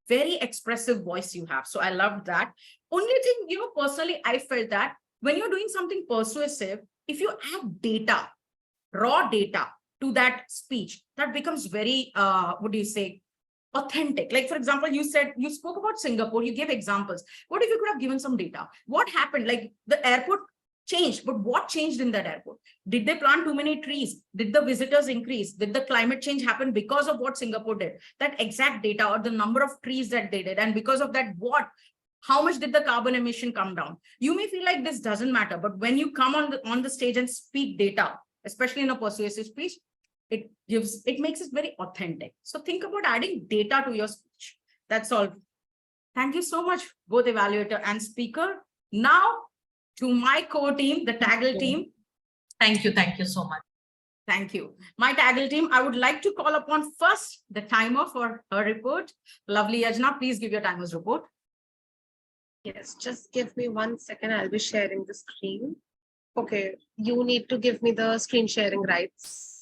Very expressive voice you have. So I loved that. Only thing, personally, I felt that when you're doing something persuasive, if you add data, raw data, to that speech, that becomes very, authentic. Like, for example, you spoke about Singapore, you gave examples. What if you could have given some data? What happened? Like, the airport changed, but what changed in that airport? Did they plant too many trees? Did the visitors increase? Did the climate change happen because of what Singapore did? That exact data, or the number of trees that they did, and because of that, how much did the carbon emission come down? You may feel like this doesn't matter, but when you come on the stage and speak data, especially in a persuasive speech, it makes it very authentic. So think about adding data to your speech. That's all. Thank you so much, both evaluator and speaker. Now to my core team, the Taggle team. Thank you so much. Thank you. My Taggle team, I would like to call upon first the timer for her report. Lovely Yajna, please give your timer's report. Yes, just give me 1 second. I'll be sharing the screen. Okay, you need to give me the screen sharing rights.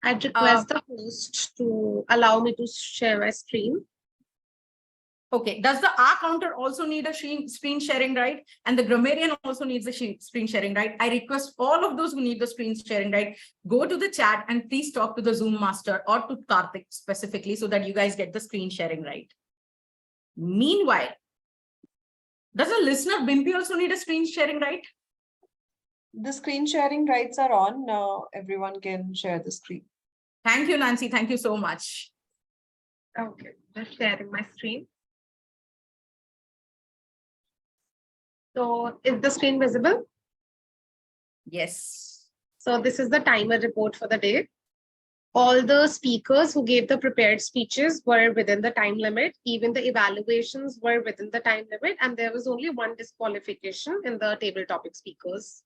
I'd request the host to allow me to share my screen. Okay, does the R counter also need a screen sharing right? And the grammarian also needs a screen sharing right? I request all of those who need the screen sharing right, go to the chat and please talk to the Zoom master or to Karthik specifically so that you guys get the screen sharing right. Meanwhile, does a listener Bimpy also need a screen sharing right? The screen sharing rights are on. Now everyone can share the screen. Thank you, Nancy. Thank you so much. Okay, just sharing my screen. So is the screen visible? Yes. So this is the timer report for the day. All the speakers who gave the prepared speeches were within the time limit. Even the evaluations were within the time limit. And there was only one disqualification in the table topic speakers.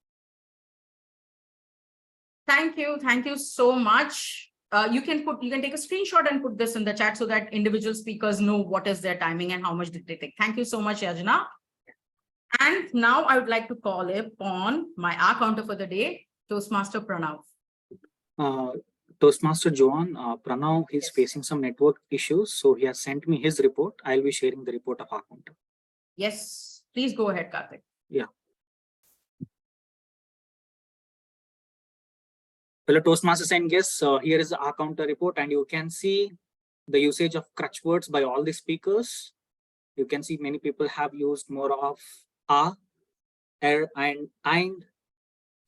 Thank you so much. You can take a screenshot and put this in the chat so that individual speakers know what is their timing and how much did they take. Thank you so much, Yajna. And now I would like to call upon my R counter for the day, Toastmaster Pranav. Toastmaster Joane, Pranav is facing some network issues, so he has sent me his report. I'll be sharing the report of our counter. Yes, please go ahead, Karthik. Yeah. Fellow Toastmasters and guests, here is the R counter report, and you can see the usage of crutch words by all the speakers. You can see many people have used more of a, and and.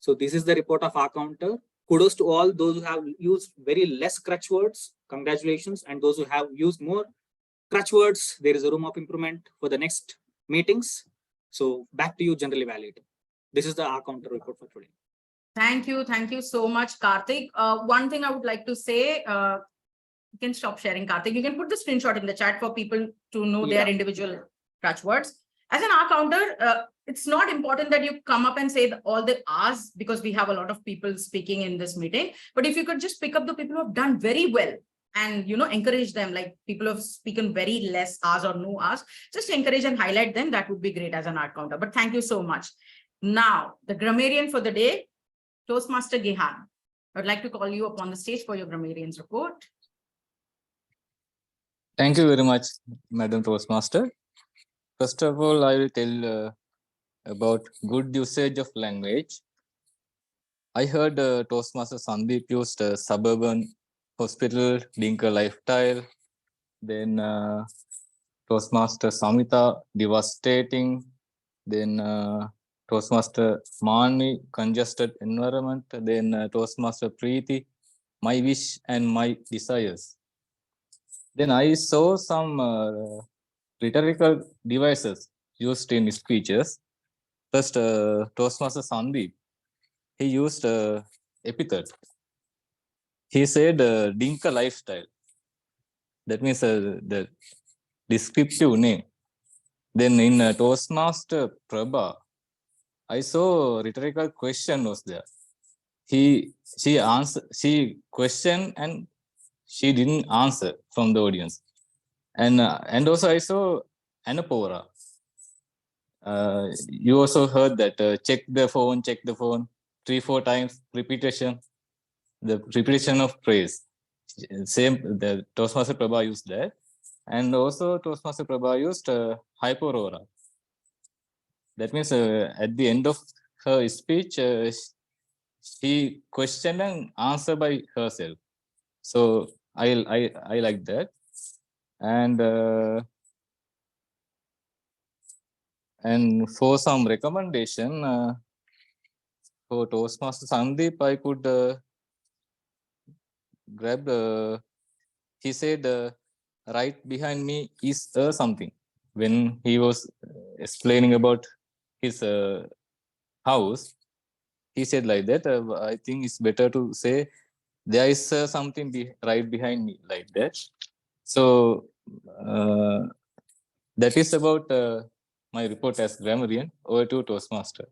So this is the report of R counter. Kudos to all those who have used very less crutch words. Congratulations. And those who have used more crutch words, there is a room of improvement for the next meetings. So back to you, General Evaluator. This is the R counter report for today. Thank you so much, Karthik. One thing I would like to say, you can stop sharing, Karthik. You can put the screenshot in the chat for people to know their individual crutch words. As an R counter, it's not important that you come up and say all the R's because we have a lot of people speaking in this meeting. But if you could just pick up the people who have done very well and, encourage them, like people who have spoken very less R's or no R's, just encourage and highlight them. That would be great as an R counter. But thank you so much. Now, the grammarian for the day, Toastmaster Gihan. I would like to call you upon the stage for your grammarian's report. Thank you very much, Madam Toastmaster. First of all, I will tell about good usage of language. I heard Toastmaster Sandeep used suburban hospital, Dinka lifestyle. Then Toastmaster Samita, devastating. Then Toastmaster Mani, congested environment. Then Toastmaster Preeti, my wish and my desires. Then I saw some rhetorical devices used in speeches. First, Toastmaster Sandeep, he used epithet. He said Dinka lifestyle. That means the descriptive name. Then in Toastmaster Prabha, I saw rhetorical question was there. She questioned and she didn't answer from the audience. And also I saw Anapora. You also heard that check the phone 3-4 times, repetition, the repetition of praise. Same, the Toastmaster Prabha used that. And also Toastmaster Prabha used hyperora. That means at the end of her speech, she questioned and answered by herself. So I like that. And for some recommendation for Toastmaster Sandeep, I could grab. He said, right behind me is something. When he was explaining about his house, he said like that. I think it's better to say there is something right behind me, like that. So that is about my report as grammarian. Over to Toastmaster.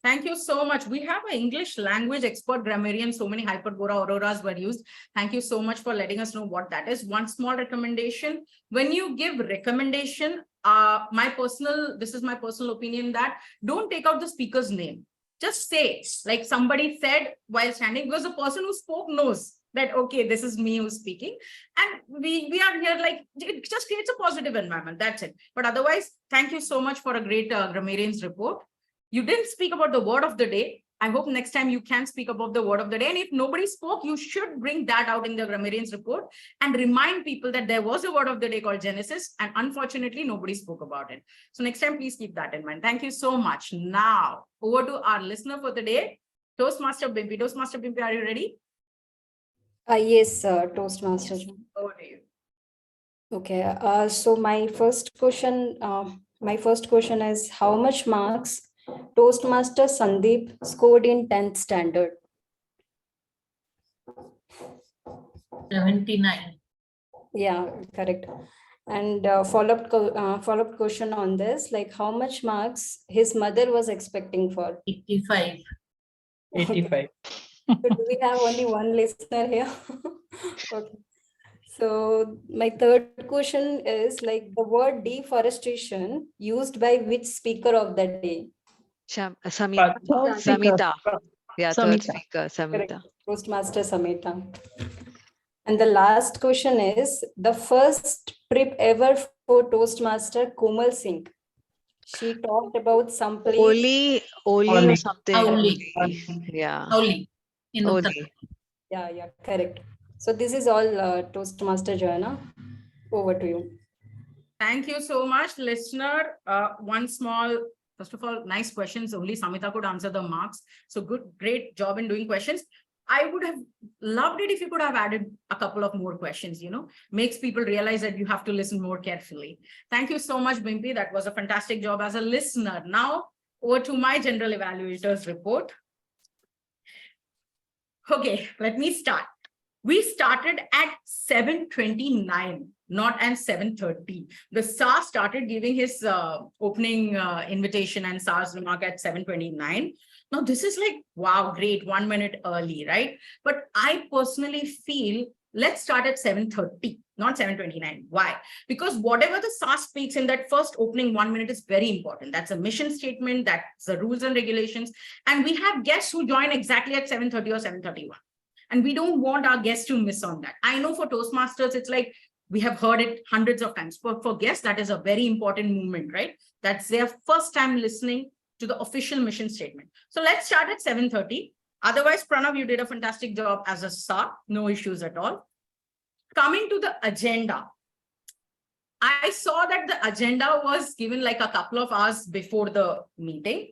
Thank you so much. We have an English language expert grammarian. So many hyperbora auroras were used. Thank you so much for letting us know what that is. One small recommendation. When you give recommendation, this is my personal opinion, that don't take out the speaker's name. Just say, like somebody said while standing, because the person who spoke knows that, okay, this is me who's speaking. And we are here, like, it just creates a positive environment. That's it. But otherwise, thank you so much for a great grammarian's report. You didn't speak about the word of the day. I hope next time you can speak about the word of the day. And if nobody spoke, you should bring that out in the grammarian's report and remind people that there was a word of the day called Genesis. And unfortunately, nobody spoke about it. So next time, please keep that in mind. Thank you so much. Now, over to our listener for the day, Toastmaster Bimpy. Toastmaster Bimpy, are you ready? Yes, Toastmaster. Over to you. Okay. So my first question is, how much marks Toastmaster Sandeep scored in 10th standard? 79. Yeah, correct. And follow-up question on this, like how much marks his mother was expecting for? 85. 85. So do we have only one listener here? Okay. So my third question is like the word deforestation used by which speaker of the day? Samita. Yeah, third Samita. speaker, Correct. Samita. Toastmaster Samita. And the last question is the first trip ever for Toastmaster Kumari. She talked about some place. Oli or something. Oli. Yeah. Oli. In Uttar. Oli. Yeah, correct. So this is all Toastmaster Joanna. Over to you. Thank you so much, listener. First of all, nice questions. Only Samita could answer the marks. So great job in doing questions. I would have loved it if you could have added a couple of more questions, makes people realize that you have to listen more carefully. Thank you so much, Bimpy. That was a fantastic job as a listener. Now, over to my general evaluator's report. Okay, let me start. We started at 7:29, not at 7:30. The SAR started giving his opening invitation and SAR's remark at 7:29. Now, this is like, wow, great, 1 minute early, right? But I personally feel, let's start at 7:30, not 7:29. Why? Because whatever the SAR speaks in that first opening 1 minute is very important. That's a mission statement, that's the rules and regulations. And we have guests who join exactly at 7:30 or 7:31. And we don't want our guests to miss on that. I know for Toastmasters, it's like, we have heard it hundreds of times. For guests, that is a very important moment, right? That's their first time listening to the official mission statement. So let's start at 7:30. Otherwise, Pranav, you did a fantastic job as a SAR. No issues at all. Coming to the agenda. I saw that the agenda was given like a couple of hours before the meeting.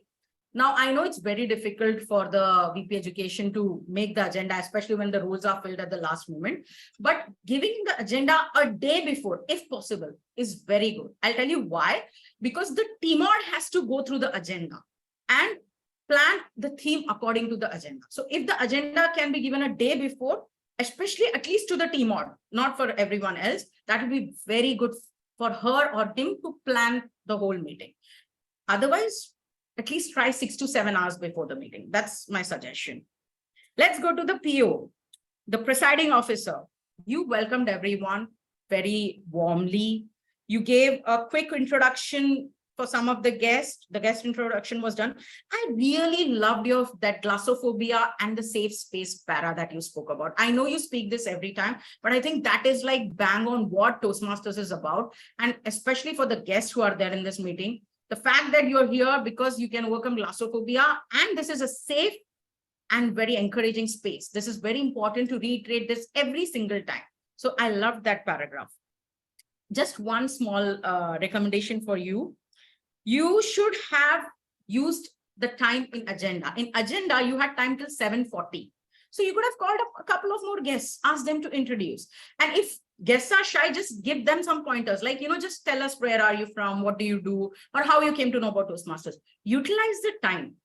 Now, I know it's very difficult for the VP Education to make the agenda, especially when the roles are filled at the last moment. But giving the agenda a day before, if possible, is very good. I'll tell you why. Because the TMOD has to go through the agenda and plan the theme according to the agenda. So if the agenda can be given a day before, especially at least to the TMOD, not for everyone else, that would be very good for her or him to plan the whole meeting. Otherwise, at least try 6 to 7 hours before the meeting. That's my suggestion. Let's go to the PO, the presiding officer. You welcomed everyone very warmly. You gave a quick introduction for some of the guests. The guest introduction was done. I really loved that glossophobia and the safe space para that you spoke about. I know you speak this every time, but I think that is like bang on what Toastmasters is about. And especially for the guests who are there in this meeting, the fact that you're here because you can overcome glossophobia, and this is a safe and very encouraging space. This is very important to reiterate this every single time. So I loved that paragraph. Just one small recommendation for you. You should have used the time in agenda. In agenda, you had time till 7:40. So you could have called up a couple of more guests, asked them to introduce. And if guests are shy, just give them some pointers, like, just tell us where are you from, what do you do, or how you came to know about Toastmasters. Utilize the time.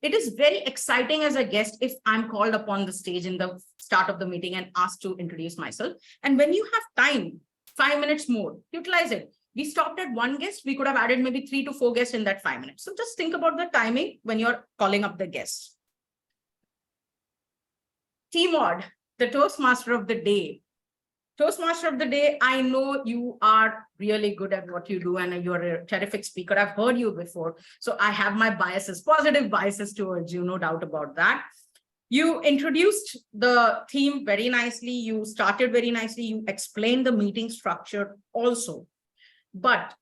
It is very exciting as a guest if I'm called upon the stage in the start of the meeting and asked to introduce myself. And when you have time, 5 minutes more, utilize it. We stopped at one guest. We could have added maybe 3 to 4 guests in that 5 minutes. So just think about the timing when you're calling up the guests. TMOD, the Toastmaster of the day. Toastmaster of the day, I know you are really good at what you do and you're a terrific speaker. I've heard you before. So I have my biases, positive biases towards you, no doubt about that. You introduced the theme very nicely. You started very nicely. You explained the meeting structure also. But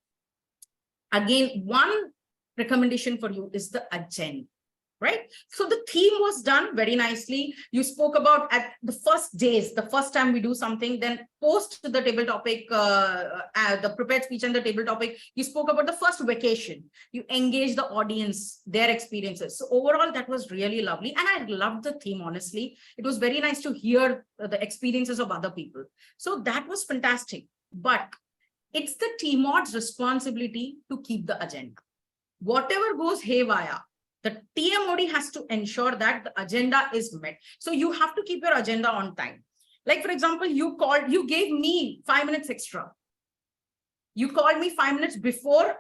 again, one recommendation for you is the agenda, right? So the theme was done very nicely. You spoke about at the first days, the first time we do something, then post the table topic, the prepared speech and the table topic, you spoke about the first vacation. You engaged the audience, their experiences. So overall, that was really lovely. And I loved the theme, honestly. It was very nice to hear the experiences of other people. So that was fantastic. But it's the TMOD's responsibility to keep the agenda. Whatever goes haywire, the TMOD has to ensure that the agenda is met. So you have to keep your agenda on time. Like, for example, you gave me 5 minutes extra. You called me 5 minutes before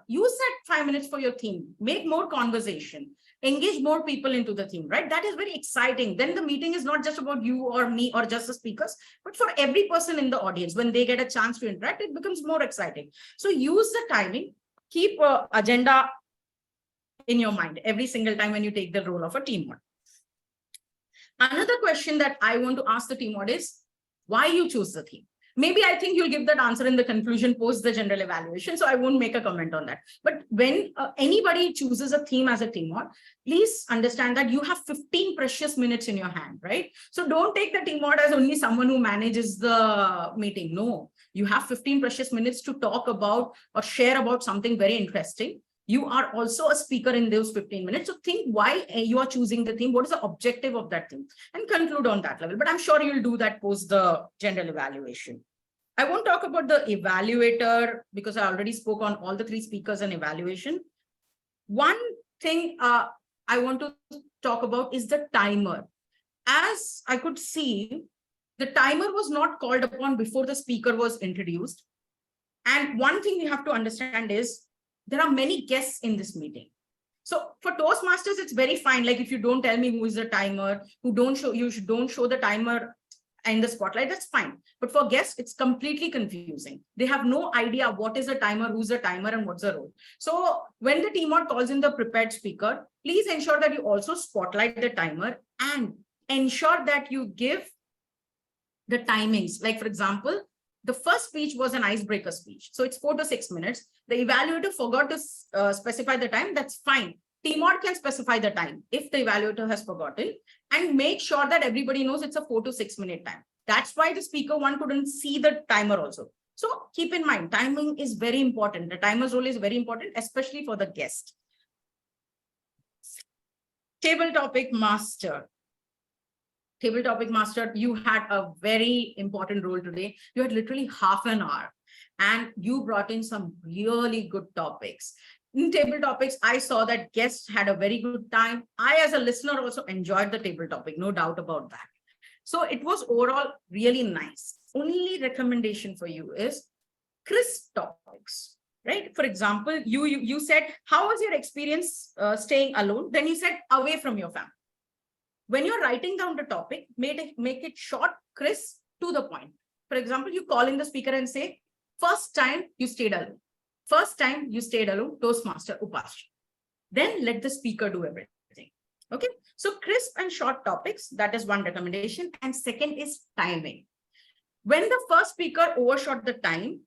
use that 5 minutes for your theme, make more conversation. engage more people into the theme, right? That is very exciting. Then the meeting is not just about you or me or just the speakers, but for every person in the audience. When they get a chance to interact, it becomes more exciting. So use the timing, keep agenda in your mind every single time when you take the role of a team mod. Another question that I want to ask the team mod is why you choose the theme. Maybe I think you'll give that answer in the conclusion post the general evaluation, so I won't make a comment on that. But when anybody chooses a theme as a team mod, please understand that you have 15 precious minutes in your hand, right? So don't take the team mod as only someone who manages the meeting. No, you have 15 precious minutes to talk about or share about something very interesting. You are also a speaker in those 15 minutes. So think why you are choosing the theme. What is the objective of that theme? And conclude on that level. But I'm sure you'll do that post the general evaluation. I won't talk about the evaluator because I already spoke on all the three speakers and evaluation. One thing I want to talk about is the timer. As I could see, the timer was not called upon before the speaker was introduced. And one thing we have to understand is there are many guests in this meeting. So for Toastmasters, it's very fine. Like if you don't tell me who is the timer, don't show the timer in the spotlight, that's fine. But for guests, it's completely confusing. They have no idea what is a timer, who's a timer, and what's the role. So when the team mod calls in the prepared speaker, please ensure that you also spotlight the timer and ensure that you give the timings. Like for example, the first speech was an icebreaker speech. So it's 4 to 6 minutes. The evaluator forgot to specify the time. That's fine. TMOD can specify the time if the evaluator has forgotten, and make sure that everybody knows it's a 4 to 6 minute time. That's why the speaker one couldn't see the timer also. So keep in mind, timing is very important. The timer's role is very important, especially for the guest. Table topic master. Table topic master, you had a very important role today. You had literally half an hour and you brought in some really good topics. In table topics, I saw that guests had a very good time. I, as a listener, also enjoyed the table topic, no doubt about that. So it was overall really nice. Only recommendation for you is crisp topics, right? For example, you said, how was your experience staying alone? Then you said away from your family. When you're writing down the topic, make it short, crisp, to the point. For example, you call in the speaker and say, first time you stayed alone. First time you stayed alone, Toastmaster Upasana. Then let the speaker do everything. Okay. So crisp and short topics, that is one recommendation. And second is timing. When the first speaker overshot the time,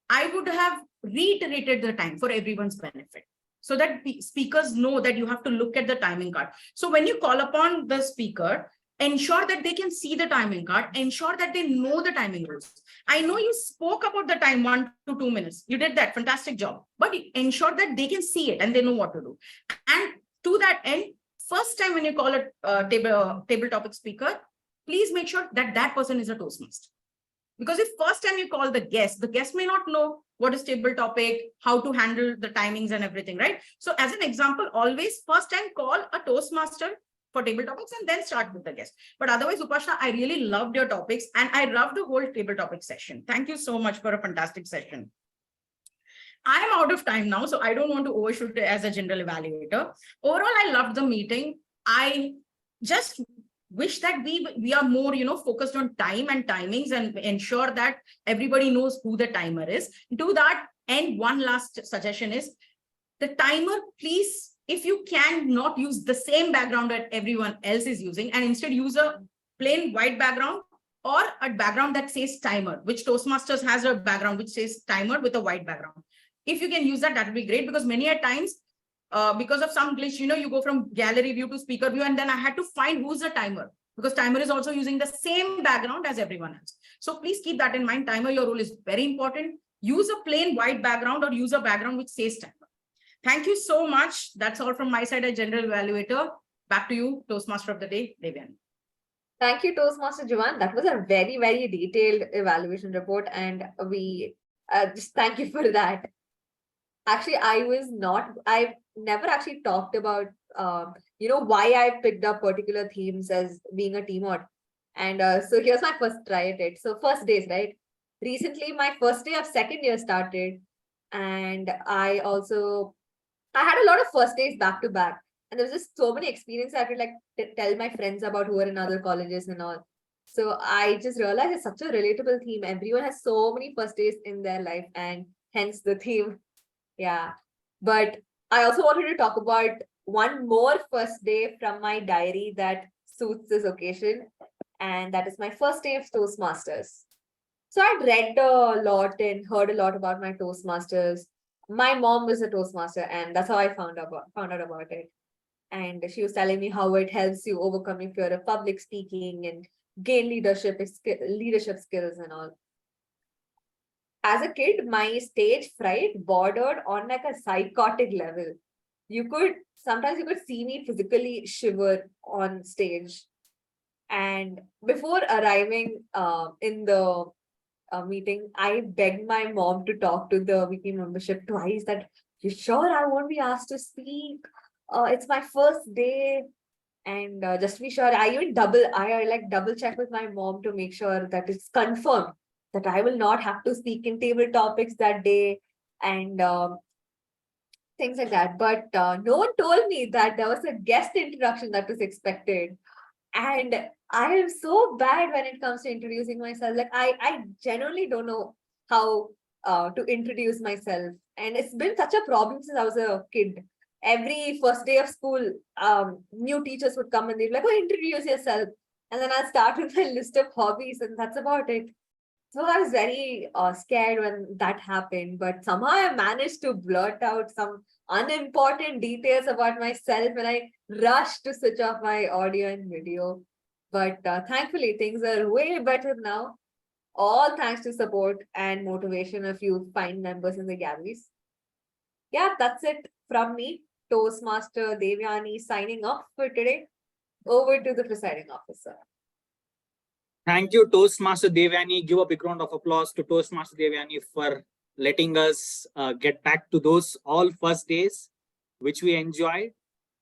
I would have reiterated the time for everyone's benefit, so that the speakers know that you have to look at the timing card. So when you call upon the speaker, ensure that they can see the timing card, ensure that they know the timing rules. I know you spoke about the time 1 to 2 minutes. You did that, fantastic job. But ensure that they can see it and they know what to do. And to that end, first time when you call a table topic speaker, please make sure that that person is a Toastmaster. Because if first time you call the guest may not know what is table topic, how to handle the timings and everything, right? So as an example, always first time call a Toastmaster for table topics and then start with the guest. But otherwise, Upasana, I really loved your topics and I loved the whole table topic session. Thank you so much for a fantastic session. I'm out of time now, so I don't want to overshoot it as a general evaluator. Overall, I loved the meeting. I just wish that we are more, focused on time and timings and ensure that everybody knows who the timer is. To that end, one last suggestion is the timer, please, if you can not use the same background that everyone else is using and instead use a plain white background or a background that says timer, which Toastmasters has a background which says timer with a white background. If you can use that, that would be great, because many a times, because of some glitch, you go from gallery view to speaker view, and then I had to find who's the timer, because timer is also using the same background as everyone else. So please keep that in mind. Timer, your role is very important. Use a plain white background or use a background which says timer. Thank you so much. That's all from my side as general evaluator. Back to you, Toastmaster of the day, Devayani. Thank you, Toastmaster Gihan. That was a very, very detailed evaluation report, and we just thank you for that. Actually, I've never actually talked about, why I picked up particular themes as being a TMOD. And so here's my first try at it. So first days, right? Recently, my first day of second year started. And I had a lot of first days back to back. And there was just so many experiences I could like tell my friends about who are in other colleges and all. So I just realized it's such a relatable theme. Everyone has so many first days in their life, and hence the theme. Yeah. But I also wanted to talk about one more first day from my diary that suits this occasion. And that is my first day of Toastmasters. So I'd read a lot and heard a lot about my Toastmasters. My mom was a Toastmaster, and that's how I found out about it. And she was telling me how it helps you overcome your fear of public speaking and gain leadership skills and all. As a kid, my stage fright bordered on like a psychotic level. Sometimes you could see me physically shiver on stage. And before arriving in the meeting, I begged my mom to talk to the VP membership twice that, you sure I won't be asked to speak? It's my first day. And just to be sure, I double check with my mom to make sure that it's confirmed that I will not have to speak in table topics that day and things like that. But no one told me that there was a guest introduction that was expected. And I am so bad when it comes to introducing myself. Like I genuinely don't know how to introduce myself. And it's been such a problem since I was a kid. Every first day of school, new teachers would come and they'd be like, oh, introduce yourself. And then I'll start with my list of hobbies, and that's about it. So I was very scared when that happened, but somehow I managed to blurt out some unimportant details about myself when I rushed to switch off my audio and video. But thankfully, things are way better now. All thanks to support and motivation of you fine members in the Gabbys. Yeah, that's it from me. Toastmaster Devayani signing off for today. Over to the presiding officer. Thank you, Toastmaster Devayani. Give a big round of applause to Toastmaster Devayani for letting us get back to those all first days, which we enjoyed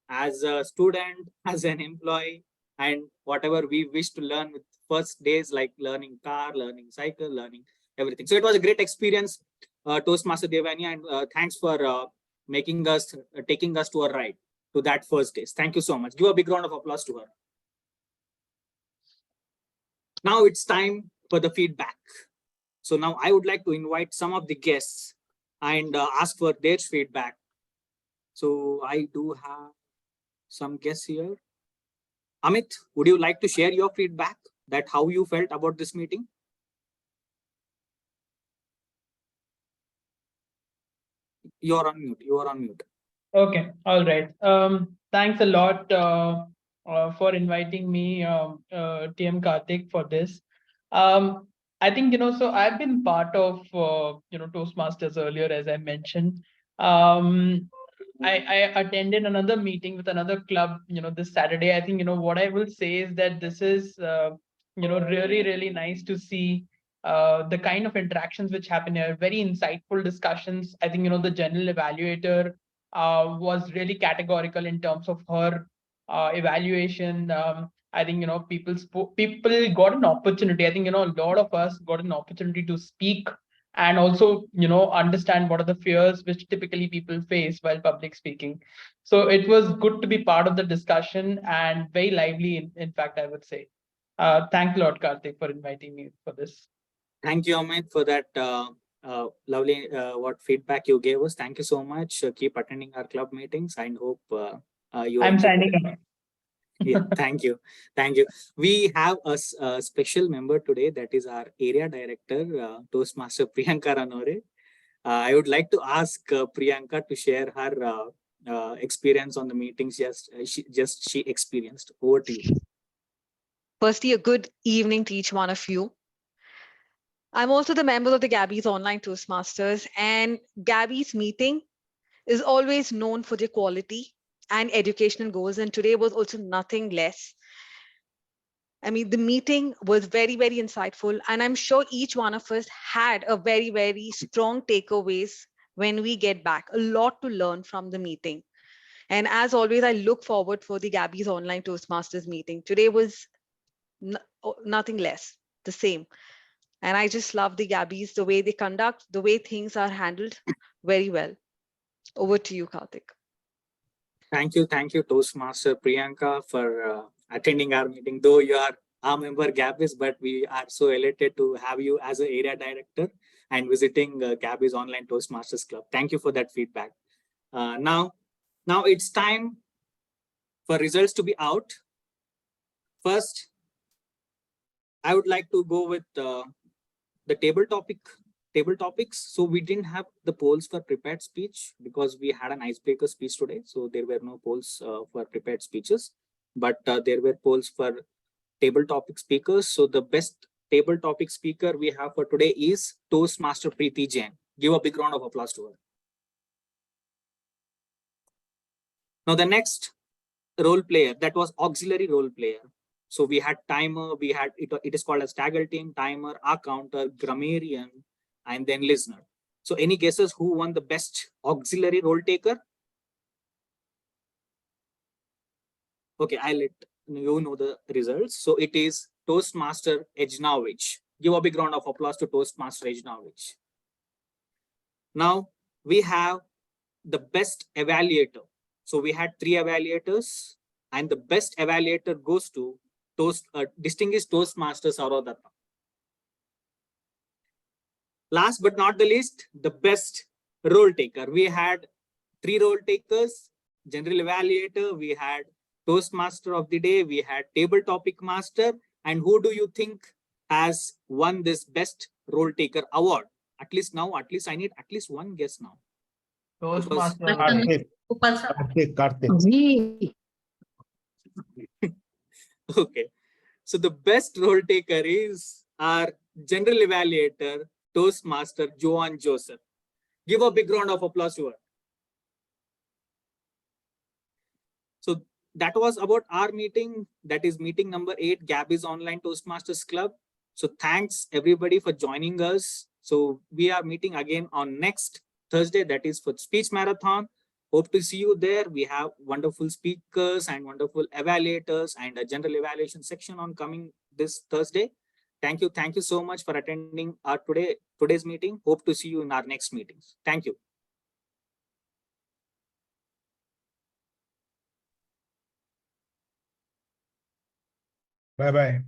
as a student, as an employee, and whatever we wish to learn with first days, like learning car, learning cycle, learning everything. So it was a great experience, Toastmaster Devayani, and thanks for taking us to a ride to that first days. Thank you so much. Give a big round of applause to her. Now it's time for the feedback. So now I would like to invite some of the guests and ask for their feedback. So I do have some guests here. Amit, would you like to share your feedback, that how you felt about this meeting? You're on mute. Okay, all right. Thanks a lot for inviting me, TM Karthik, for this. I think, so I've been part of, Toastmasters earlier, as I mentioned. I attended another meeting with another club, this Saturday. I think, what I will say is that this is, really, really nice to see the kind of interactions which happen here, very insightful discussions. I think, the general evaluator was really categorical in terms of her evaluation. I think, people got an opportunity. I think, a lot of us got an opportunity to speak and also, understand what are the fears which typically people face while public speaking. So it was good to be part of the discussion and very lively, in fact, I would say. Thanks a lot, Karthik, for inviting me for this. Thank you, Amit, for that lovely what feedback you gave us. Thank you so much. Keep attending our club meetings and hope you. I'm signing up. Yeah, thank you. We have a special member today, that is our area director, Toastmaster Priyanka Ranore. I would like to ask Priyanka to share her experience on the meetings she experienced. Over to you. Firstly, a good evening to each one of you. I'm also the member of the Gabbys Online Toastmasters, and Gabbys meeting is always known for their quality and educational goals, and today was also nothing less. I mean, the meeting was very, very insightful, and I'm sure each one of us had a very, very strong takeaways when we get back. A lot to learn from the meeting. And as always, I look forward for the Gabbys Online Toastmasters meeting. Today was nothing less, the same. And I just love the Gabbys, the way they conduct, the way things are handled very well. Over to you, Karthik. Thank you, Toastmaster Priyanka, for attending our meeting. Though you are our member Gabbys, but we are so elated to have you as an area director and visiting Gabbys Online Toastmasters Club. Thank you for that feedback. Now it's time for results to be out. First, I would like to go with the table topics. So we didn't have the polls for prepared speech because we had an icebreaker speech today. So there were no polls for prepared speeches, but there were polls for table topic speakers. So the best table topic speaker we have for today is Toastmaster Preeti Jain. Give a big round of applause to her. Now the next role player, that was auxiliary role player. So we had timer, we had it is called as taggle team, timer, our counter, grammarian, and then listener. So any guesses who won the best auxiliary role taker? Okay, I'll let you know the results. So it is Toastmaster Yajna Vij. Give a big round of applause to Toastmaster Yajna Vij. Now we have the best evaluator. So we had 3 evaluators, and the best evaluator goes to distinguished Toastmaster Sourav. Last but not the least, the best role taker. We had 3 role takers, general evaluator, we had Toastmaster of the day, we had table topic master, and who do you think has won this best role taker award? At least I need at least one guess now. Toastmaster. Karthik. Okay. So the best role taker is our general evaluator, Toastmaster Joane Joseph. Give a big round of applause to her. So that was about our meeting. That is meeting number 8, Gabbys Online Toastmasters Club. So thanks everybody for joining us. So we are meeting again on next Thursday, that is for speech marathon. Hope to see you there. We have wonderful speakers and wonderful evaluators and a general evaluation section on coming this Thursday. Thank you so much for attending our today's meeting. Hope to see you in our next meetings. Thank you. Bye-bye.